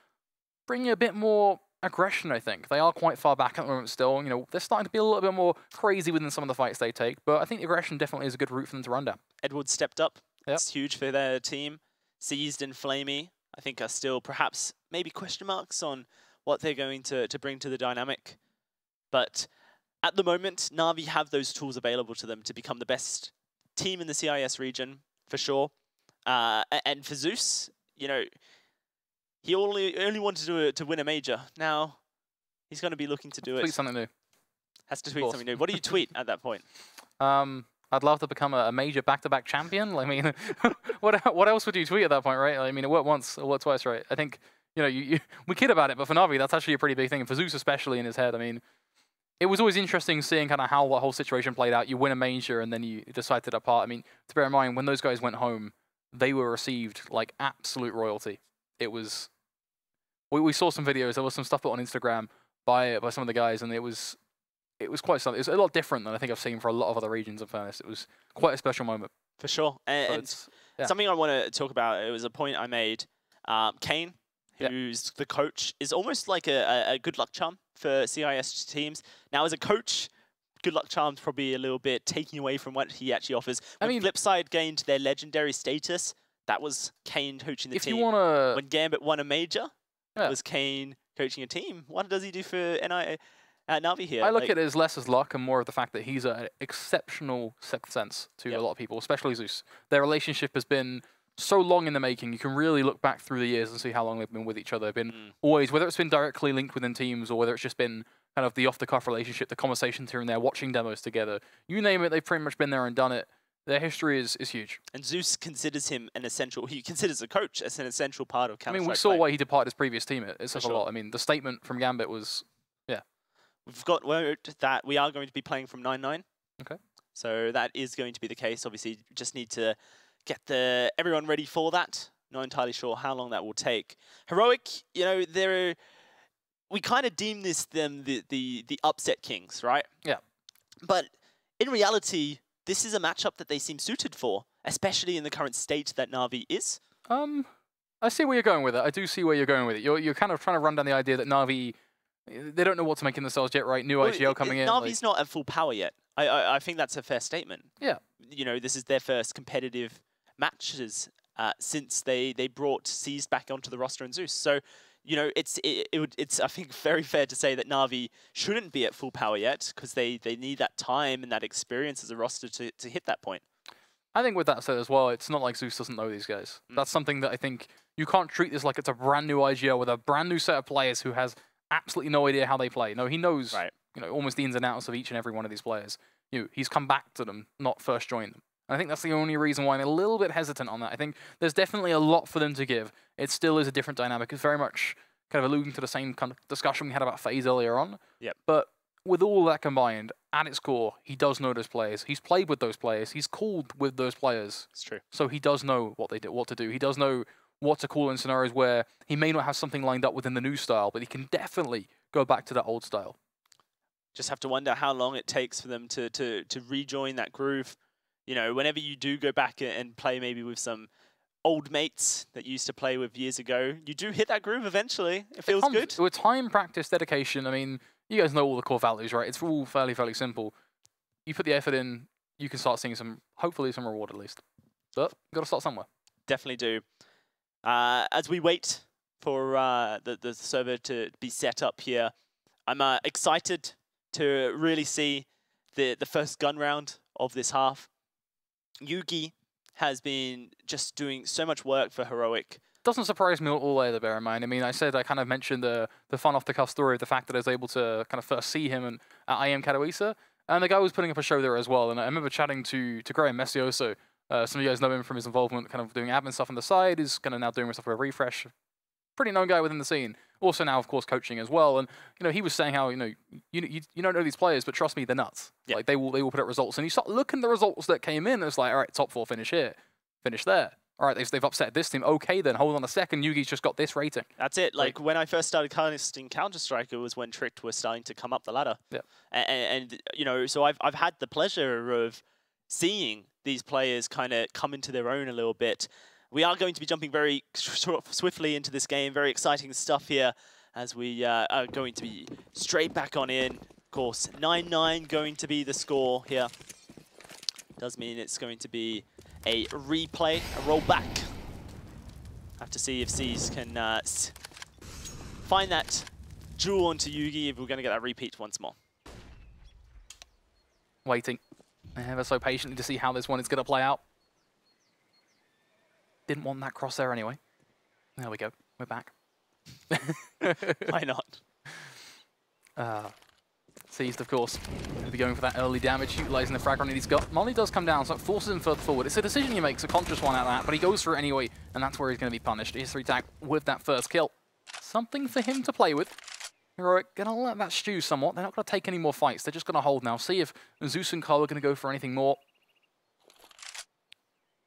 bringing a bit more aggression, I think. They are quite far back at the moment still. You know, they're starting to be a little bit more crazy within some of the fights they take, but I think aggression definitely is a good route for them to run down. Edward stepped up. Yep. It's huge for their team. Seized and Flamey, I think, are still perhaps maybe question marks on what they're going to bring to the dynamic. But at the moment, Na'Vi have those tools available to them to become the best team in the CIS region, for sure. And for Zeus, you know, he only wanted to win a major. Now, he's going to be looking to do it. Tweet something new. Has to tweet something new. What do you tweet at that point? I'd love to become a major back-to-back champion. I mean, what else would you tweet at that point, right? I mean, it worked once, it worked twice, right? I think, you know, we kid about it, but for Na'Vi, that's actually a pretty big thing. And for Zeus especially in his head, I mean, it was always interesting seeing kind of how the whole situation played out. You win a major and then you decide to depart. I mean, to bear in mind, when those guys went home, they were received like absolute royalty. It was... We saw some videos, there was some stuff put on Instagram by some of the guys, and it was quite something. It was a lot different than I think I've seen for a lot of other regions, in fairness. It was quite a special moment. For sure. And yeah. Something I want to talk about, it was a point I made. Kane, who's the coach, is almost like a good luck charm for CIS teams. Now, as a coach, good luck charm's probably a little bit taking away from what he actually offers. When Flipside gained their legendary status, that was Kane coaching the team. If you want to... When Gambit won a major, it was Kane coaching a team. What does he do for Na'Vi here? I look at it as less as luck and more of the fact that he's an exceptional sixth sense to a lot of people, especially Zeus. Their relationship has been so long in the making. You can really look back through the years and see how long they've been with each other. They've been always, whether it's been directly linked within teams or whether it's just been kind of the off-the-cuff relationship, the conversations here and there, watching demos together. You name it, they've pretty much been there and done it. Their history is huge. And Zeus considers him an essential, he considers the coach as an essential part of Counter-Strike. I mean, we saw why he departed his previous team. It says a lot. I mean, the statement from Gambit was, We've got word that we are going to be playing from 9-9. Okay. So that is going to be the case. Obviously, just need to get everyone ready for that. Not entirely sure how long that will take. Heroic, you know, we kind of deem them the upset kings, right? Yeah. But in reality, this is a matchup that they seem suited for, especially in the current state that Na'Vi is. I see where you're going with it. I do see where you're going with it. You're kind of trying to run down the idea that Na'Vi, they don't know what to make in themselves yet, right? New IGL coming in. Na'Vi's not at full power yet. I think that's a fair statement. Yeah. You know, this is their first competitive matches since they brought Seized back onto the roster and Zeus. So, you know, it's I think very fair to say that Na'Vi shouldn't be at full power yet because they need that time and that experience as a roster to hit that point. I think with that said as well, it's not like Zeus doesn't know these guys. That's something that I think you can't treat this like it's a brand new IGL with a brand new set of players who has absolutely no idea how they play. No, he knows, you know, almost the ins and outs of each and every one of these players. He's come back to them, not first joined them. And I think that's the only reason why I'm a little bit hesitant on that. I think there's definitely a lot for them to give. It still is a different dynamic. It's very much kind of alluding to the same kind of discussion we had about FaZe earlier on. Yep. But with all that combined, at its core, he does know those players. He's played with those players. He's called with those players. It's true. So he does know what to do. He does know what to call in scenarios where he may not have something lined up within the new style, but he can definitely go back to that old style. Just have to wonder how long it takes for them to rejoin that groove. You know, whenever you do go back and play maybe with some old mates that you used to play with years ago, you do hit that groove eventually. It feels good. With time, practice, dedication, I mean, you guys know all the core values, right? It's all fairly simple. You put the effort in, you can start seeing hopefully some reward at least. But you've got to start somewhere. Definitely do. As we wait for the server to be set up here, I'm excited to really see the first gun round of this half. Yugi has been just doing so much work for Heroic. Doesn't surprise me at all either, bear in mind. I mean, I kind of mentioned the fun off-the-cuff story of the fact that I was able to kind of first see him at IM Katowice, and the guy was putting up a show there as well. And I remember chatting to Graham Messioso. Some of you guys know him from his involvement kind of doing admin stuff on the side. He's kind of now doing stuff with Refresh. Pretty known guy within the scene. Also now, of course, coaching as well. And, you know, he was saying how, you don't know these players, but trust me, they're nuts. Yeah. Like, they will put up results. And you start looking at the results that came in, and it's like, all right, top 4 finish here, finish there. All right, they've upset this team. Okay, then, hold on a second. Yugi's just got this rating. That's it. Like, when I first started casting Counter-Strike, it was when Tricked was starting to come up the ladder. Yeah. And you know, so I've had the pleasure of seeing these players kind of come into their own a little bit. We are going to be jumping very swiftly into this game. Very exciting stuff here as we are going to be straight back on in. Of course, 9-9 going to be the score here. Does mean it's going to be a replay, a rollback. Have to see if C's can find that jewel onto Yugi if we're going to get that repeat once more. waiting ever so patiently to see how this one is going to play out. Didn't want that cross there anyway. There we go. We're back. Why not? Seized, of course. Going to be going for that early damage, utilising the frag grenade he's got. Molly does come down, so it forces him further forward. It's a decision he makes, a conscious one out of that, but he goes for it anyway, and that's where he's going to be punished. ES3 tag with that first kill. Something for him to play with. Heroic going to let that stew somewhat. They're not going to take any more fights. They're just going to hold now. See if Zeus and Carl are going to go for anything more.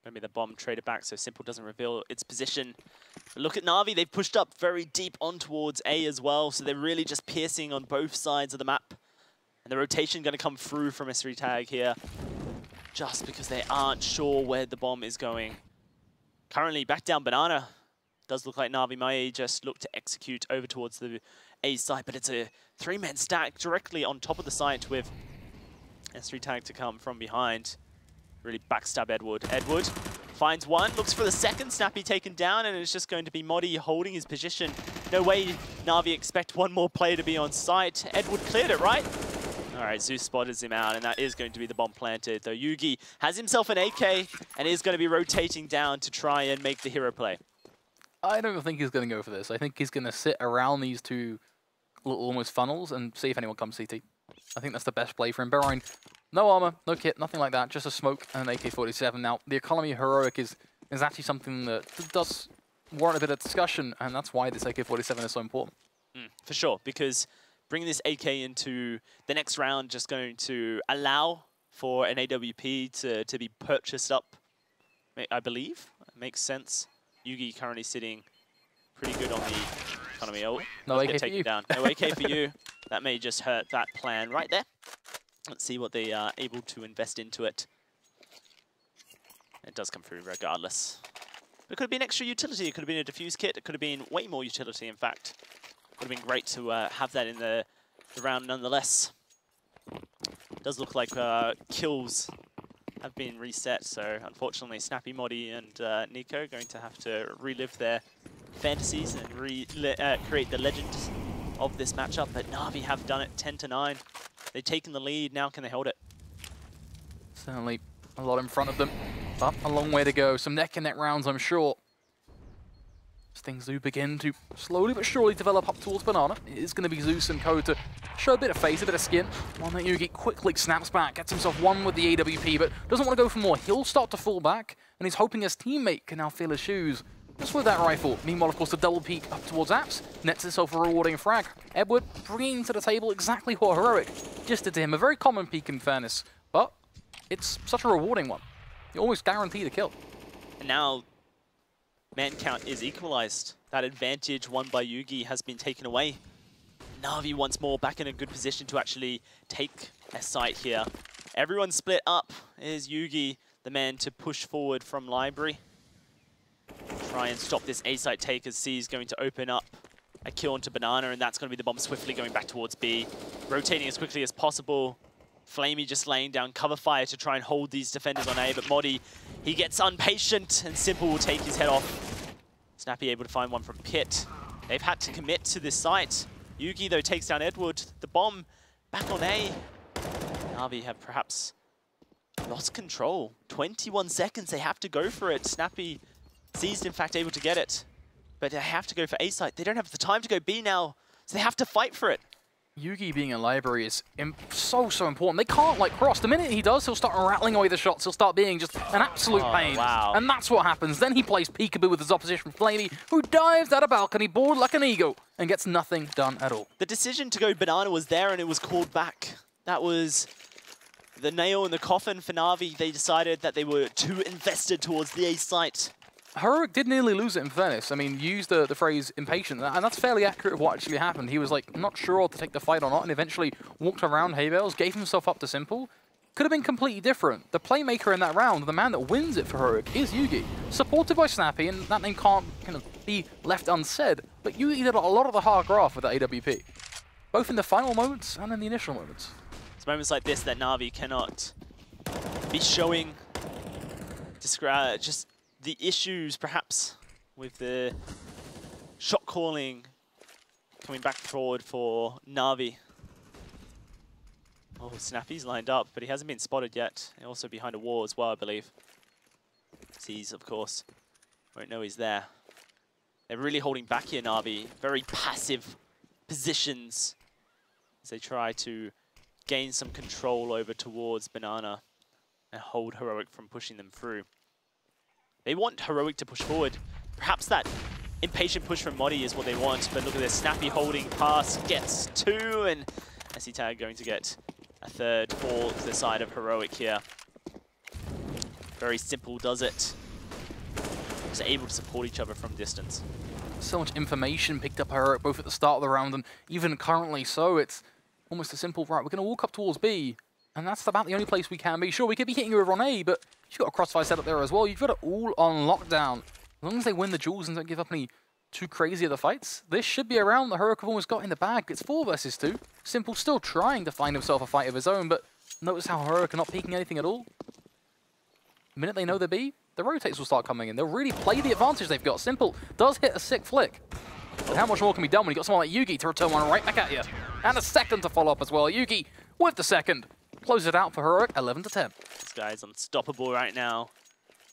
Maybe the bomb traded back so Simple doesn't reveal its position. But look at Na'Vi, they've pushed up very deep on towards A as well, so they're really just piercing on both sides of the map. And the rotation going to come through from S3 tag here, just because they aren't sure where the bomb is going. Currently, back down Banana. Does look like Na'Vi may just look to execute over towards the A site, but it's a 3-man stack directly on top of the site with S3 tag to come from behind. Really backstab Edward. Edward finds one, looks for the second. Snappy taken down, and it's just going to be Modi holding his position. No way Na'Vi expect one more player to be on site. Edward cleared it, right? All right, Zeus spotters him out, and that is going to be the bomb planted. Though Yugi has himself an AK and is going to be rotating down to try and make the hero play. I don't think he's going to go for this. I think he's going to sit around these two little almost funnels and see if anyone comes CT. I think that's the best play for him. Bear in mind, no armor, no kit, nothing like that, just a smoke and an AK-47. Now, the economy heroic is actually something that does warrant a bit of discussion, and that's why this AK-47 is so important. For sure, because bringing this AK into the next round just going to allow for an AWP to be purchased up, I believe. It makes sense. Yugi currently sitting pretty good on the economy. Oh, no AK for you. Down. No AK for you. That may just hurt that plan right there. Let's see what they are able to invest into it. It does come through regardless. It could have been extra utility. It could have been a diffuse kit. It could have been way more utility, in fact. Would have been great to have that in the round nonetheless. It does look like kills have been reset, so unfortunately Snappy, Modi and Nico are going to have to relive their fantasies and create the legend of this matchup, but Na'Vi have done it 10-9. They've taken the lead, now can they hold it? Certainly a lot in front of them, but a long way to go. Some neck-and-neck rounds, I'm sure. As things do begin to slowly but surely develop up towards Banana. It is going to be Zeus and Co to show a bit of face, a bit of skin. One that Yugi quickly snaps back, gets himself one with the AWP, but doesn't want to go for more. He'll start to fall back, and he's hoping his teammate can now feel his shoes just with that rifle. Meanwhile, of course, the double peek up towards Apps nets itself a rewarding frag. Edward bringing to the table exactly what Heroic just did to him. A very common peek in fairness, but it's such a rewarding one. You almost guarantee the kill. And now, man count is equalized. That advantage won by Yugi has been taken away. Na'Vi once more back in a good position to actually take a site here. Everyone split up. Is Yugi the man to push forward from Library? Try and stop this A site take as C is going to open up a kill onto Banana, and that's going to be the bomb swiftly going back towards B. Rotating as quickly as possible. Flamey just laying down cover fire to try and hold these defenders on A, but Modi, he gets impatient and Simple will take his head off. Snappy able to find one from Pit. They've had to commit to this site. Yugi, though, takes down Edward. The bomb back on A. Na'Vi have perhaps lost control. 21 seconds, they have to go for it. Snappy seized, in fact, able to get it. But they have to go for A site. They don't have the time to go B now, so they have to fight for it. Yugi being in Library is so important. They can't, like, cross. The minute he does, he'll start rattling away the shots. He'll start being just an absolute pain. Wow. And that's what happens. Then he plays peekaboo with his opposition, Flamey, who dives down a balcony, bored like an eagle, and gets nothing done at all. The decision to go Banana was there, and it was called back. That was the nail in the coffin for Na'Vi. They decided that they were too invested towards the A site. Heroic did nearly lose it in fairness. I mean, used the phrase impatient, and that's fairly accurate of what actually happened. He was like not sure to take the fight or not, and eventually walked around hay bales, gave himself up to Simple. Could have been completely different. The playmaker in that round, the man that wins it for Heroic, is Yugi. Supported by Snappy, and that name can't kind of be left unsaid, but Yugi did a lot of the hard graft with that AWP. Both in the final moments and in the initial moments. It's moments like this that Na'Vi cannot be showing just the issues, perhaps, with the shot calling coming back forward for Na'Vi. Oh, Snappy's lined up, but he hasn't been spotted yet. And also behind a wall as well, I believe. Sees, of course. Won't know he's there. They're really holding back here, Na'Vi. Very passive positions as they try to gain some control over towards Banana and hold Heroic from pushing them through. They want Heroic to push forward. Perhaps that impatient push from Modi is what they want, but look at this. Snappy holding pass, gets 2, and SC-Tag going to get a third for the side of Heroic here. Very simple, does it. Just able to support each other from distance. So much information picked up Heroic both at the start of the round and even currently so. It's almost a simple, right, we're going to walk up towards B, and that's about the only place we can be. Sure, we could be hitting you over on A, but you've got a crossfire set up there as well. You've got it all on lockdown. As long as they win the duels and don't give up any too crazy other fights, this should be a round that Heroic have almost got in the bag. It's 4 versus 2. Simple still trying to find himself a fight of his own, but notice how Heroic are not peeking anything at all. The minute they know they're B, the rotates will start coming in. They'll really play the advantage they've got. Simple does hit a sick flick. But how much more can be done when you got someone like Yugi to return one right back at you? And a second to follow up as well. Yugi with the second. Close it out for Heroic, 11 to 10. This guy's unstoppable right now.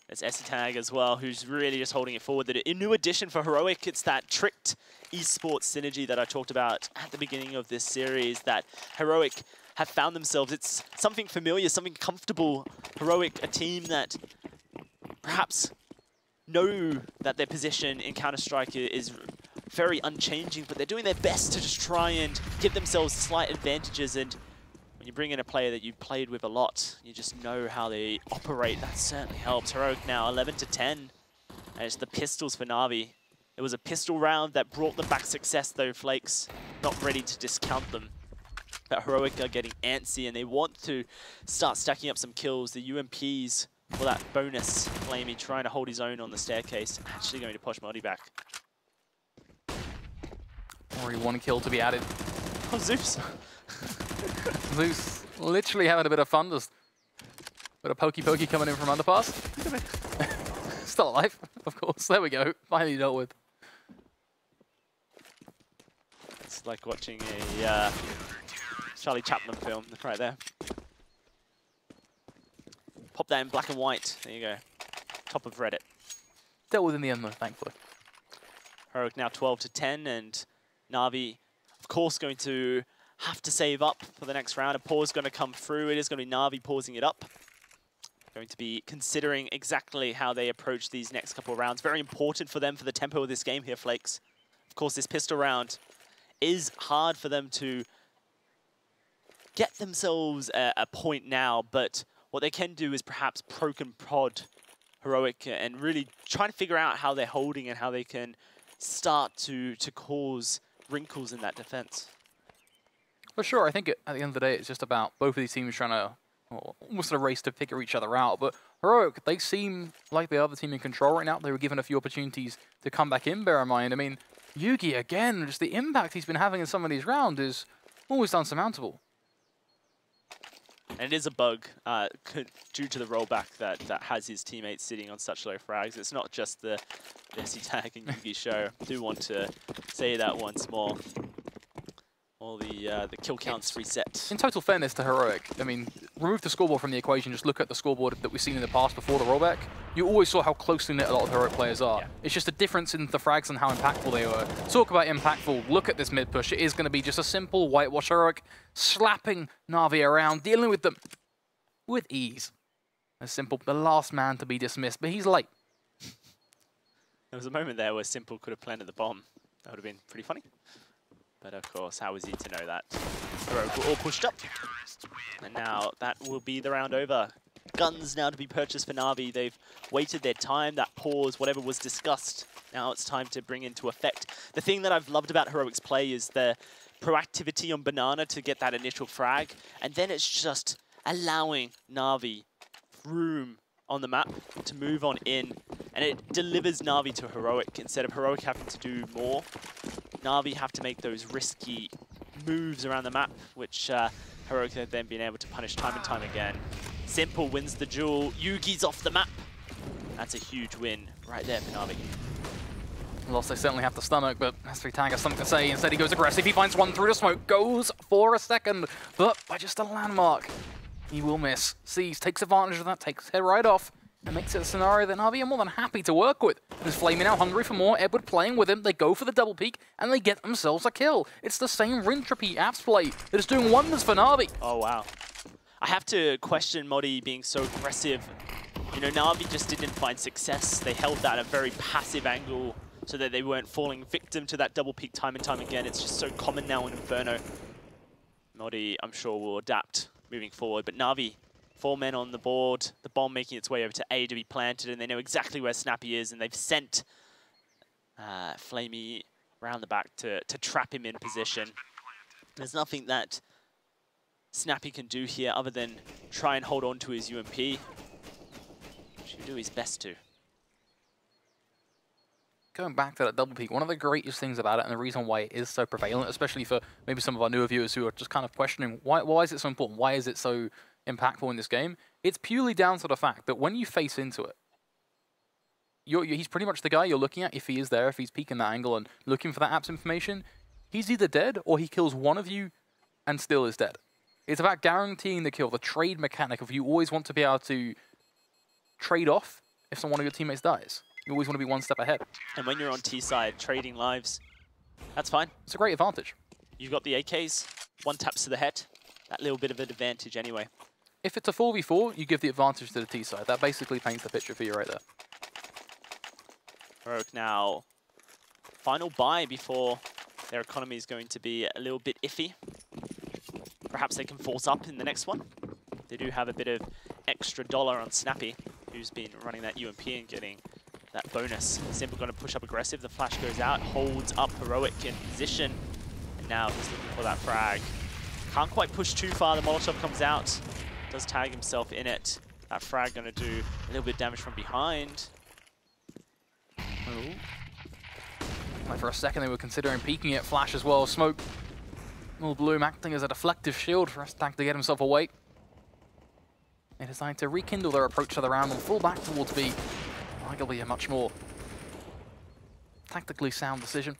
There's SC-Tag as well, who's really just holding it forward. A new addition for Heroic, it's that tricked esports synergy that I talked about at the beginning of this series, that Heroic have found themselves. It's something familiar, something comfortable. Heroic, a team that perhaps know that their position in Counter-Strike is very unchanging, but they're doing their best to just try and give themselves slight advantages. And when you bring in a player that you've played with a lot, you just know how they operate. That certainly helps. Heroic now 11 to 10. And it's the pistols for Na'Vi. It was a pistol round that brought them back success though, Flakes. Not ready to discount them. But Heroic are getting antsy and they want to start stacking up some kills. The UMPs for that bonus. Flamey trying to hold his own on the staircase. Actually going to push Modi back. Already 1 kill to be added. Oh, Zeus. Zeus literally having a bit of fun. Just a bit of pokey coming in from underpass. Still alive, of course. There we go. Finally dealt with. It's like watching a Charlie Chaplin film right there. Pop that in black and white. There you go. Top of Reddit. Dealt with in the end though, thankfully. Heroic now 12 to 10, and Na'Vi, of course, going to have to save up for the next round. A pause going to come through. It is going to be Na'Vi pausing it up. Going to be considering exactly how they approach these next couple of rounds. Very important for them for the tempo of this game here, Flakes. Of course, this pistol round is hard for them to get themselves a point now, but what they can do is perhaps poke and prod Heroic and really try to figure out how they're holding and how they can start to cause wrinkles in that defense. For sure, I think at the end of the day, it's just about both of these teams trying to, almost a race to figure each other out. But Heroic, they seem like the other team in control right now. They were given a few opportunities to come back in, bear in mind. I mean, Yugi, again, just the impact he's been having in some of these rounds is almost unsurmountable. And it is a bug due to the rollback that has his teammates sitting on such low frags. It's not just the SC-Tag and Yugi show. I do want to say that once more. All the kill counts reset. In total fairness to Heroic, I mean, remove the scoreboard from the equation, just look at the scoreboard that we've seen in the past before the rollback. You always saw how closely knit a lot of Heroic players are. Yeah. It's just a difference in the frags and how impactful they were. Talk about impactful, look at this mid push. It is going to be just a simple whitewash Heroic, slapping Na'Vi around, dealing with them with ease. As Simple, the last man to be dismissed, but he's late. There was a moment there where Simple could have planted the bomb. That would have been pretty funny. But of course, how was he to know that? Heroic were all pushed up. And now that will be the round over. Guns now to be purchased for Na'Vi. They've waited their time, that pause, whatever was discussed. Now it's time to bring into effect. The thing that I've loved about Heroic's play is the proactivity on Banana to get that initial frag. And then it's just allowing Na'Vi room on the map to move on in. And it delivers Na'Vi to Heroic instead of Heroic having to do more. Na'Vi have to make those risky moves around the map, which Heroic have then been able to punish time and time again. Simple wins the duel. Yugi's off the map. That's a huge win right there for Na'Vi. Lost, they certainly have the stomach, but S3 Tag has something to say. Instead, he goes aggressive. He finds one through the smoke, goes for a second, but by just a landmark, he will miss. Sees, takes advantage of that, takes his head right off, and makes it a scenario that Na'Vi are more than happy to work with. There's Flamey now hungry for more. Edward playing with him. They go for the double peek, and they get themselves a kill. It's the same rinse repeat apps play that is doing wonders for Na'Vi. Oh, wow. I have to question Modi being so aggressive. You know, Na'Vi just didn't find success. They held that at a very passive angle so that they weren't falling victim to that double peek time and time again. It's just so common now in Inferno. Modi, I'm sure, will adapt moving forward, but Na'Vi, 4 men on the board, the bomb making its way over to A to be planted, and they know exactly where Snappy is, and they've sent Flamey around the back to trap him in position. There's nothing that Snappy can do here other than try and hold on to his UMP, which he'll do his best to. Going back to that double peak, one of the greatest things about it, and the reason why it is so prevalent, especially for maybe some of our newer viewers who are just kind of questioning why is it so important, why is it so impactful in this game, it's purely down to the fact that when you face into it, he's pretty much the guy you're looking at if he is there, if he's peeking that angle and looking for that app's information. He's either dead or he kills one of you and still is dead. It's about guaranteeing the kill, the trade mechanic of you always want to be able to trade off if one of your teammates dies. You always want to be one step ahead. And when you're on T side, trading lives, that's fine. It's a great advantage. You've got the AKs, 1 taps to the head, that little bit of an advantage anyway. If it's a 4v4, you give the advantage to the T side. That basically paints the picture for you right there. Heroic now, final buy before their economy is going to be a little bit iffy. Perhaps they can force up in the next one. They do have a bit of extra dollar on Snappy, who's been running that UMP and getting that bonus. Simple going to push up aggressive. The flash goes out, holds up Heroic in position. And now he's looking for that frag. Can't quite push too far. The Molotov comes out. Does tag himself in it. That frag going to do a little bit of damage from behind. Oh. Like for a second they were considering peeking it. Flash as well. Smoke. Little Bloom acting as a deflective shield for Tag to get himself away. They decide to rekindle their approach to the round and fall back towards B. Arguably a much more tactically sound decision.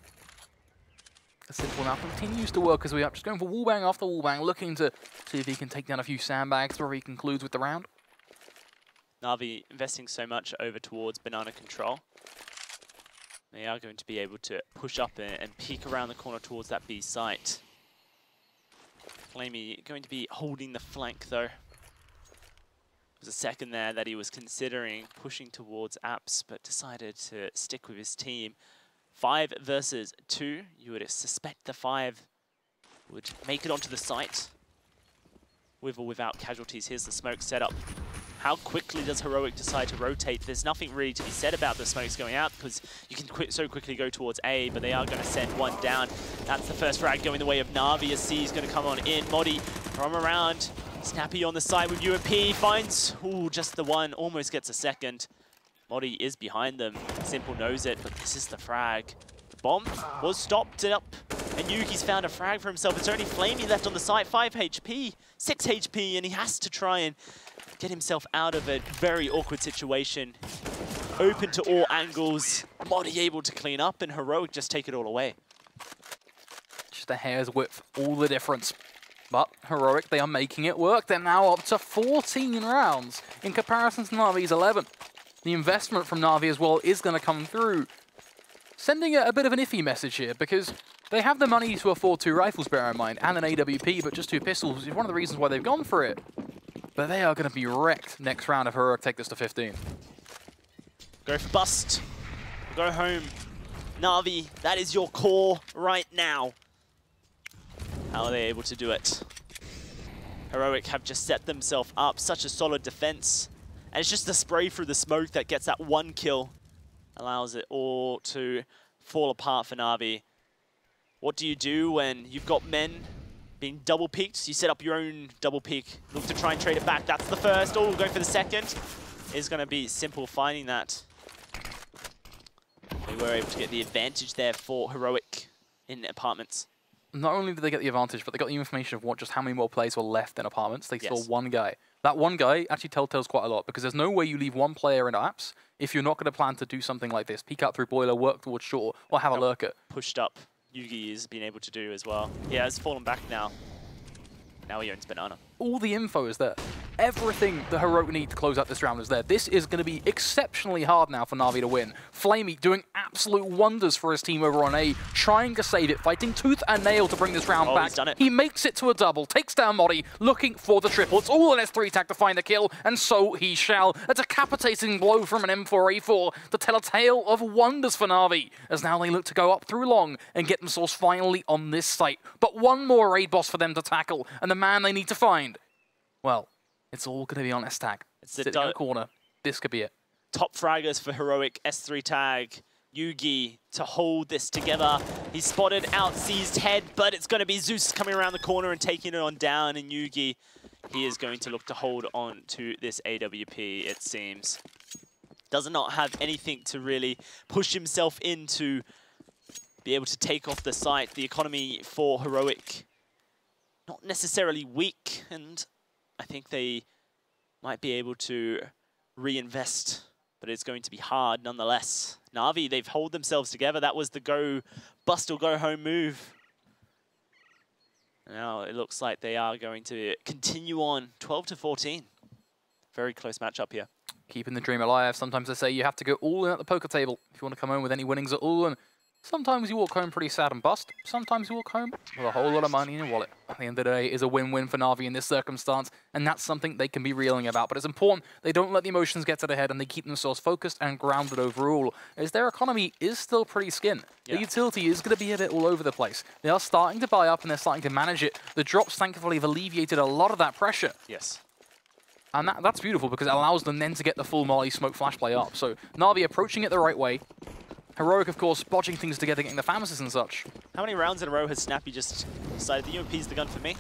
A simple now continues to work as we up, just going for wallbang after wallbang, looking to see if he can take down a few sandbags before he concludes with the round. Na'Vi investing so much over towards banana control. They are going to be able to push up and peek around the corner towards that B site. Flamey going to be holding the flank though. There was a second there that he was considering pushing towards apps, but decided to stick with his team. 5 versus 2. You would suspect the 5 would make it onto the site with or without casualties. Here's the smoke setup. How quickly does Heroic decide to rotate? There's nothing really to be said about the smokes going out because you can so quickly go towards A, but they are going to send one down. That's the first frag going the way of Na'Vi as C is going to come on in. Modi from around. Snappy on the side with UMP, finds, just the one, almost gets a second. Modi is behind them, Simple knows it, but this is the frag. The bomb was stopped up, and Yuki's found a frag for himself. It's only Flamey left on the site, 5 HP, 6 HP, and he has to try and get himself out of a very awkward situation. Open to all angles, Modi able to clean up, and Heroic just take it all away. Just a hair's width, all the difference. But Heroic, they are making it work. They're now up to 14 rounds in comparison to Na'Vi's 11. The investment from Na'Vi as well is going to come through, sending a bit of an iffy message here because they have the money to afford 2 rifles, bear in mind, and an AWP, but just 2 pistols is one of the reasons why they've gone for it. But they are going to be wrecked next round if Heroic take this to 15. Go for bust. Go home. Na'Vi, that is your core right now. How are they able to do it? Heroic have just set themselves up, such a solid defense. And it's just the spray through the smoke that gets that 1 kill. Allows it all to fall apart for Na'Vi. What do you do when you've got men being double peeked? You set up your own double peek. Look to try and trade it back. That's the first. Oh, going for the second. Is going to be Simple finding that. They were able to get the advantage there for Heroic in apartments. not only did they get the advantage, but they got the information of just how many more players were left in apartments. They saw Yes. one guy. That one guy actually telltales quite a lot, because there's no way you leave one player in apps if you're not going to plan to do something like this. Peek out through boiler, work towards shore, or have a lurker. Pushed up, Yugi has been able to do as well. Yeah, it's fallen back now. Now he owns Banana. All the info is there. Everything the Heroic need to close out this round is there. This is going to be exceptionally hard now for Na'Vi to win. Flamey doing absolute wonders for his team over on A, trying to save it, fighting tooth and nail to bring this round back. He's done it. He makes it to a double, takes down Modi, looking for the triple. It's all an S3 tag to find the kill, and so he shall. A decapitating blow from an M4A4 to tell a tale of wonders for Na'Vi, as now they look to go up through long and get themselves finally on this site. But one more raid boss for them to tackle, and the man they need to find, well, it's all going to be on S-Tag. It's the Sitting in the corner. This could be it. Top fraggers for Heroic, S3 tag. Yugi to hold this together. He's spotted out Seized head, but it's going to be Zeus coming around the corner and taking it on down, and Yugi, he is going to look to hold on to this AWP, it seems. Does not have anything to really push himself in to be able to take off the site. The economy for Heroic, not necessarily weak, and I think they might be able to reinvest, but it's going to be hard nonetheless. Na'Vi, they've held themselves together. That was the go bust or go home move. Now it looks like they are going to continue on 12-14. Very close matchup here. Keeping the dream alive. Sometimes they say you have to go all in at the poker table if you want to come home with any winnings at all. And sometimes you walk home pretty sad and bust. Sometimes you walk home with a whole lot of money in your wallet. At the end of the day, it is a win-win for Na'Vi in this circumstance, and that's something they can be reeling about. But it's important they don't let the emotions get to their head, and they keep themselves focused and grounded overall, as their economy is still pretty skin. Yeah. The utility is going to be a bit all over the place. They are starting to buy up, and they're starting to manage it. The drops, thankfully, have alleviated a lot of that pressure. Yes. And that's beautiful, because it allows them then to get the full Molly smoke flash play up. So Na'Vi approaching it the right way. Heroic, of course, bodging things together, getting the Famises and such. How many rounds in a row has Snappy just decided the UMP's the gun for me?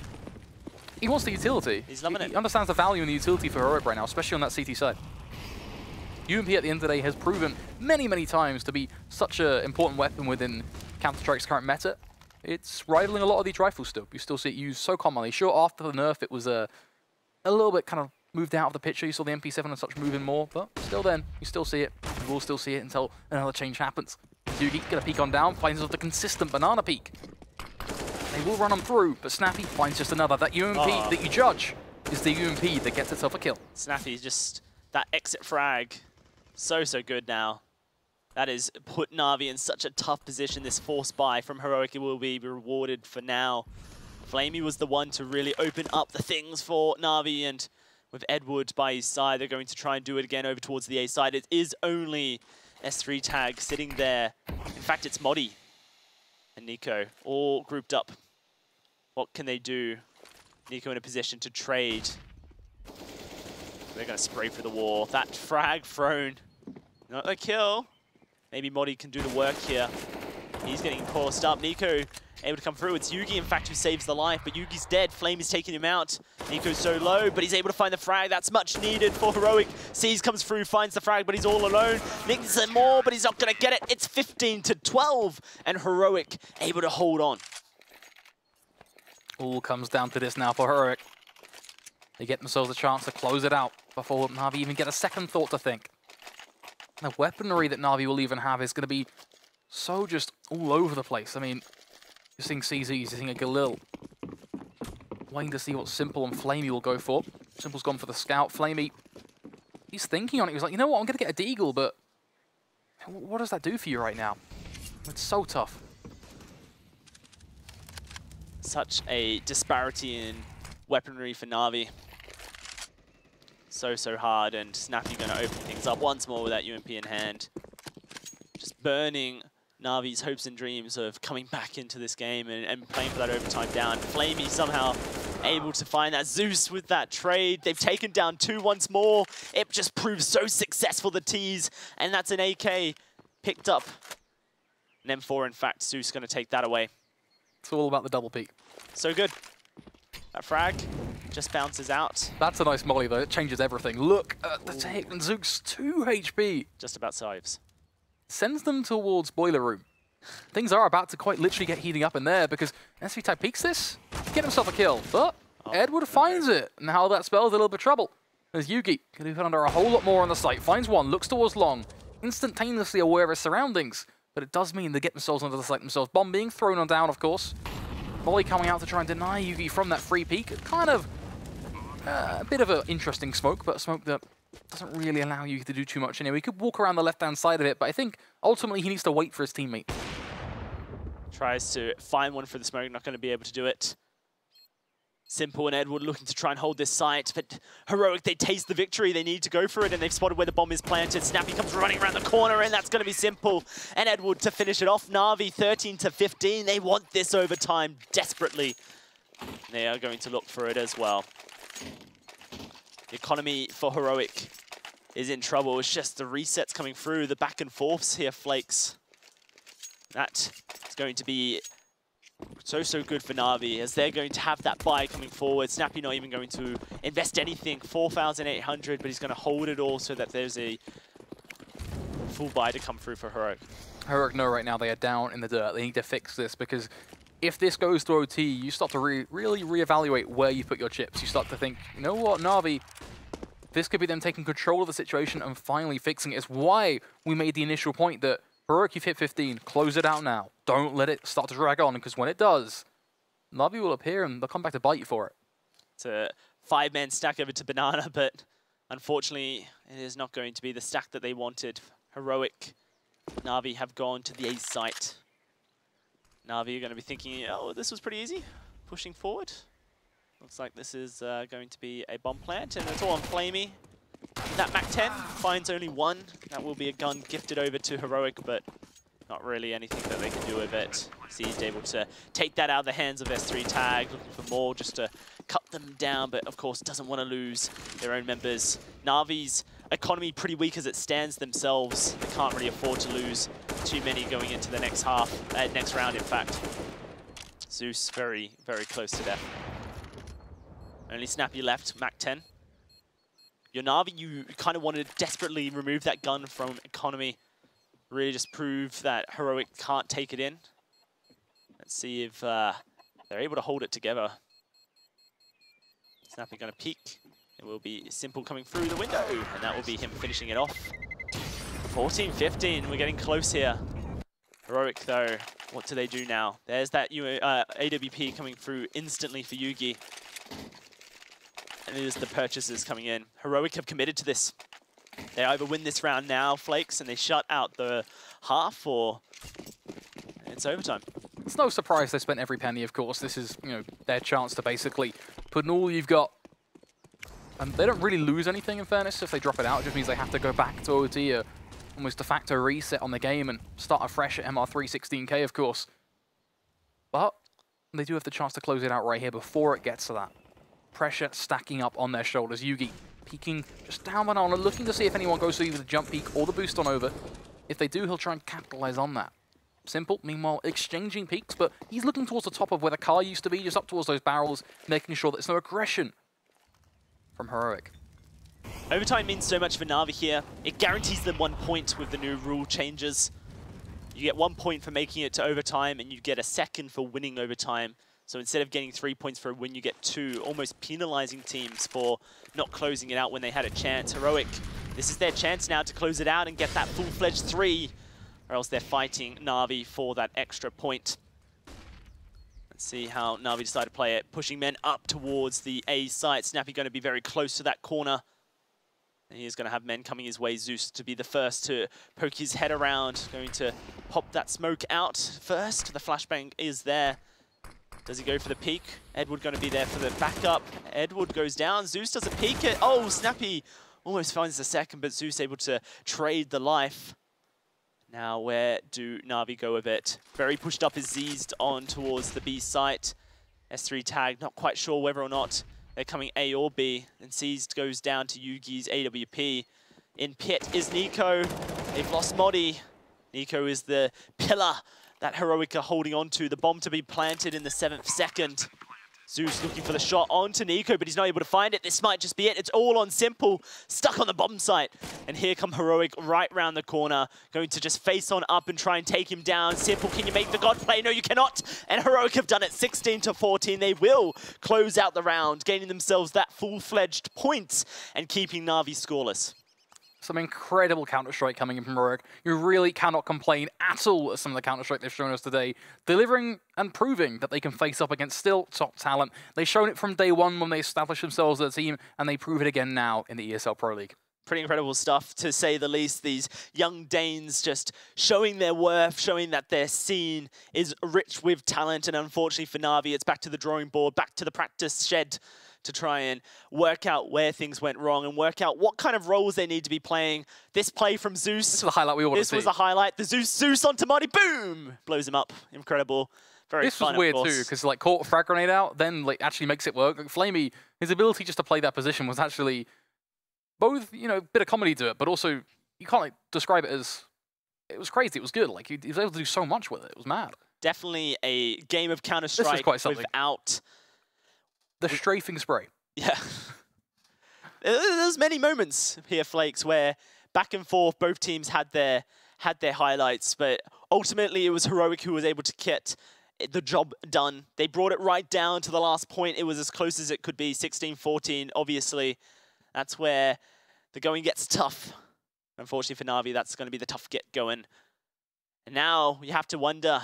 He wants the utility. He's loving it. He understands the value in the utility for Heroic right now, especially on that CT side. UMP at the end of the day has proven many, many times to be such an important weapon within Counter-Strike's current meta. It's rivaling a lot of these rifles still. You still see it used so commonly. Sure, after the nerf, it was a little bit kind of moved out of the picture. You saw the MP7 and such moving more, but still then, you still see it. You will still see it until another change happens. Yugi gonna peek on down, finds the consistent banana peek. They will run him through, but Snappy finds just another. That UMP that you judge is the UMP that gets itself a kill. Snappy, just that exit frag, so good now. That has put Na'Vi in such a tough position. This force buy from Heroic will be rewarded for now. Flamey was the one to really open up the things for Na'Vi, and with Edward by his side, they're going to try and do it again over towards the A side. It is only S3 tag sitting there. In fact, it's Modi and Nico all grouped up. What can they do? Nico in a position to trade. They're going to spray for the wall. That frag thrown. Not a kill. Maybe Modi can do the work here. He's getting coursed up. Nico able to come through. It's Yugi, in fact, who saves the life, but Yugi's dead. Flame is taking him out. Nico's so low, but he's able to find the frag. That's much needed for Heroic. Seas comes through, finds the frag, but he's all alone. Needs some more, but he's not going to get it. It's 15-12, and Heroic able to hold on. All comes down to this now for Heroic. They get themselves a chance to close it out before Na'Vi even get a second thought to think. The weaponry that Na'Vi will even have is going to be so just all over the place. I mean, you're seeing CZ, you're seeing a Galil. Waiting to see what Simple and Flamey will go for. Simple's gone for the scout. Flamey, he's thinking on it. He's like, you know what, I'm going to get a Deagle, but what does that do for you right now? It's so tough. Such a disparity in weaponry for Na'Vi. So hard, and Snappy going to open things up once more with that UMP in hand. Just burning Na'Vi's hopes and dreams of coming back into this game and playing for that overtime down. Flamey somehow able to find that Zeus with that trade. They've taken down 2 once more. It just proves so successful, the tease, and that's an AK picked up. An M4, in fact, Zeus going to take that away. It's all about the double peek. So good. That frag just bounces out. That's a nice molly, though. It changes everything. Look at the take. And Zeus, 2 HP. Just about saves. Sends them towards Boiler Room. things are about to quite literally get heating up in there because SV Tag peeks this, get himself a kill, but Edward finds it. Now that spells a little bit of trouble. As Yugi can be put under a whole lot more on the site, finds one, looks towards long, instantaneously aware of his surroundings, but it does mean they get themselves onto the site themselves. Bomb being thrown on down, of course. Molly coming out to try and deny Yugi from that free peek. Kind of a bit of an interesting smoke, but a smoke that doesn't really allow Yugi to do too much anyway. He could walk around the left-hand side of it, but I think ultimately he needs to wait for his teammate. Tries to find one for the smoke, not going to be able to do it. Simple and Edward looking to try and hold this site, but Heroic, they taste the victory. They need to go for it, and they've spotted where the bomb is planted. Snappy comes running around the corner, and that's going to be Simple and Edward to finish it off. Na'Vi 13-15. They want this overtime desperately. They are going to look for it as well. The economy for Heroic is in trouble. It's just the resets coming through, the back and forths here, Flakes. That is going to be so good for Na'Vi, as they're going to have that buy coming forward. Snappy not even going to invest anything, 4,800, but he's going to hold it all so that there's a full buy to come through for Heroic. Heroic know right now they are down in the dirt. They need to fix this, because if this goes to OT, you start to really reevaluate where you put your chips. You start to think, you know what, Na'Vi, this could be them taking control of the situation and finally fixing it. It's why we made the initial point that Heroic, you've hit 15, close it out now. Don't let it start to drag on, because when it does, Na'Vi will appear and they'll come back to bite you for it. It's a 5-man stack over to Banana, but unfortunately, it is not going to be the stack that they wanted. Heroic, Na'Vi have gone to the A site. Na'Vi are going to be thinking, oh, this was pretty easy, pushing forward. Looks like this is going to be a bomb plant, and it's all on Flamey. That MAC-10 finds only one. That will be a gun gifted over to Heroic, but not really anything that they can do with it. He's able to take that out of the hands of S3 Tag, looking for more just to cut them down, but of course doesn't want to lose their own members. Na'Vi's economy pretty weak as it stands themselves. They can't really afford to lose too many going into the next next round, in fact. Zeus very close to death. Only Snappy left, MAC-10. Your Na'Vi, you kind of want to desperately remove that gun from economy. Really just prove that Heroic can't take it in. Let's see if they're able to hold it together. Snappy going to peek. It will be Simple coming through the window, and that will be him finishing it off. 14-15, we're getting close here. Heroic though, what do they do now? There's that AWP coming through instantly for Yugi. And it is the purchases coming in. Heroic have committed to this. They either win this round now, Flakes, and they shut out the half, or it's overtime. It's no surprise they spent every penny, of course. This is, you know, their chance to basically put in all you've got. And they don't really lose anything, in fairness. If they drop it out, it just means they have to go back to OT, or almost de facto reset on the game and start afresh at MR3 16K, of course. But they do have the chance to close it out right here before it gets to that. Pressure stacking up on their shoulders. Yugi peeking just down Banana, looking to see if anyone goes to either the jump peek or the boost on over. If they do, he'll try and capitalize on that. Simple, meanwhile, exchanging peeks, but he's looking towards the top of where the car used to be, just up towards those barrels, making sure that there's no aggression from Heroic. Overtime means so much for Na'Vi here. It guarantees them 1 point with the new rule changes. You get 1 point for making it to overtime, and you get a second for winning overtime. So instead of getting 3 points for a win, you get 2, almost penalizing teams for not closing it out when they had a chance. Heroic, this is their chance now to close it out and get that full-fledged 3, or else they're fighting Na'Vi for that extra point. Let's see how Na'Vi decide to play it. Pushing men up towards the A site. Snappy going to be very close to that corner. And he's going to have men coming his way. Zeus to be the first to poke his head around. Going to pop that smoke out first. The flashbang is there. Does he go for the peek? Edward going to be there for the backup. Edward goes down. Zeus doesn't peek it. Oh, Snappy almost finds the second, but Zeus able to trade the life. Now, where do Na'Vi go with it? Very pushed up is Z'd on towards the B site. S3 Tag, not quite sure whether or not they're coming A or B. And Z'd goes down to Yugi's AWP. In pit is Nico. They've lost Modi. Nico is the pillar that Heroic are holding on to. The bomb to be planted in the 7th second. Zeus looking for the shot onto Nico, but he's not able to find it. This might just be it. It's all on Simple, stuck on the bomb site. And here come Heroic right round the corner, going to just face on up and try and take him down. Simple, can you make the God play? No, you cannot. And Heroic have done it 16-14. They will close out the round, gaining themselves that full-fledged point and keeping Na'Vi scoreless. Some incredible Counter-Strike coming in from Heroic. You really cannot complain at all at some of the Counter-Strike they've shown us today. Delivering and proving that they can face up against still top talent. They've shown it from day one when they established themselves as a team, and they prove it again now in the ESL Pro League. Pretty incredible stuff, to say the least. These young Danes just showing their worth, showing that their scene is rich with talent. And unfortunately for Na'Vi, it's back to the drawing board, back to the practice shed, to try and work out where things went wrong and work out what kind of roles they need to be playing. This play from Zeus. This is the highlight we want to see. This was the highlight. The Zeus onto Marty, boom! Blows him up. Incredible. Very this fun, was weird of course. too, because like caught a frag grenade out, then like actually makes it work. Like, Flamey, his ability just to play that position was actually both, you know, a bit of comedy to it, but also you can't like describe it as, it was crazy. It was good. Like he was able to do so much with it. It was mad. Definitely a game of Counter-Strike without the strafing spray. Yeah. There's many moments here, Flakes, where back and forth both teams had their highlights, but ultimately it was Heroic who was able to get the job done. They brought it right down to the last point. It was as close as it could be, 16-14. Obviously, that's where the going gets tough. Unfortunately for Na'Vi, that's going to be the tough get going. And now you have to wonder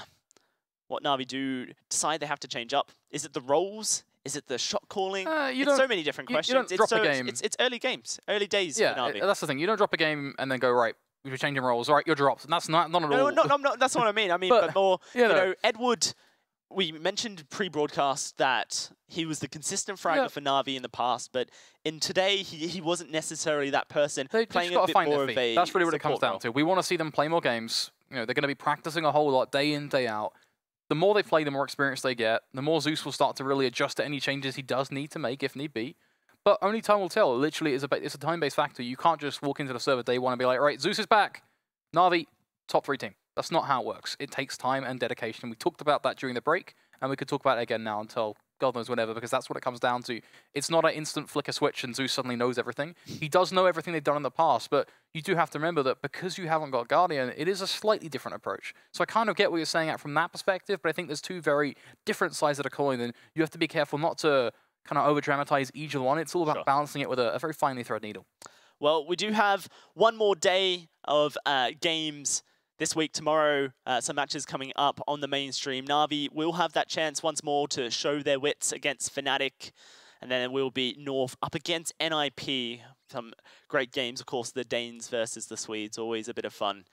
what Na'Vi do. Decide they have to change up. Is it the roles? Is it the shot calling? It's so many different questions. You don't drop a game. It's early games, early days for Na'Vi. That's the thing. You don't drop a game and then go, right, we're changing roles. All right, you're dropped. And that's not at all. No, that's not what I mean. I mean, but more, you know, Edward, we mentioned pre-broadcast that he was the consistent fragger for Na'Vi in the past, but in today, he wasn't necessarily that person. They playing just got a to bit find more their of feet. a That's really what it comes down role. to. We want to see them play more games. You know, they're going to be practicing a whole lot day in, day out. The more they play, the more experience they get. The more Zeus will start to really adjust to any changes he does need to make, if need be. But only time will tell. Literally, it's a time-based factor. You can't just walk into the server day one and be like, right, Zeus is back. Na'Vi, top 3 team. That's not how it works. It takes time and dedication. We talked about that during the break, and we could talk about it again now until God knows whenever, because that's what it comes down to. It's not an instant flick a switch and Zeus suddenly knows everything. He does know everything they've done in the past, but you do have to remember that because you haven't got Guardian, it is a slightly different approach. So I kind of get what you're saying from that perspective, but I think there's two very different sides of the coin, and you have to be careful not to kind of over-dramatize each one. It's all about balancing it with a very finely thread needle. Well, we do have one more day of games this week. Tomorrow, some matches coming up on the mainstream. Na'Vi will have that chance once more to show their wits against Fnatic. And then it will be North up against NIP. Some great games, of course, the Danes versus the Swedes. Always a bit of fun.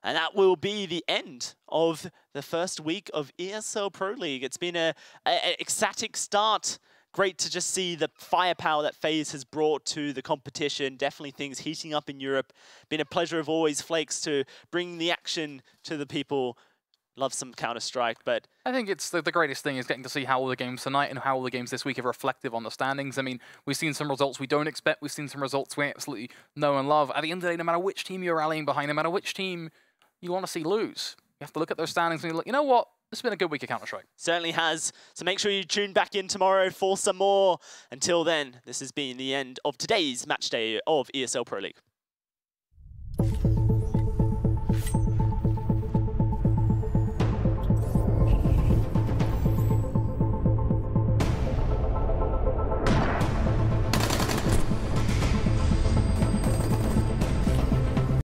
And that will be the end of the first week of ESL Pro League. It's been an ecstatic start. Great to just see the firepower that FaZe has brought to the competition. Definitely things heating up in Europe. Been a pleasure of always, Flakes, to bring the action to the people. Love some Counter-Strike, but I think it's the greatest thing is getting to see how all the games tonight and how all the games this week are reflective on the standings. I mean, we've seen some results we don't expect. We've seen some results we absolutely know and love. At the end of the day, no matter which team you're rallying behind, no matter which team you want to see lose, you have to look at those standings and you're like, you know what? This has been a good week of Counter-Strike. Certainly has. So make sure you tune back in tomorrow for some more. Until then, this has been the end of today's match day of ESL Pro League.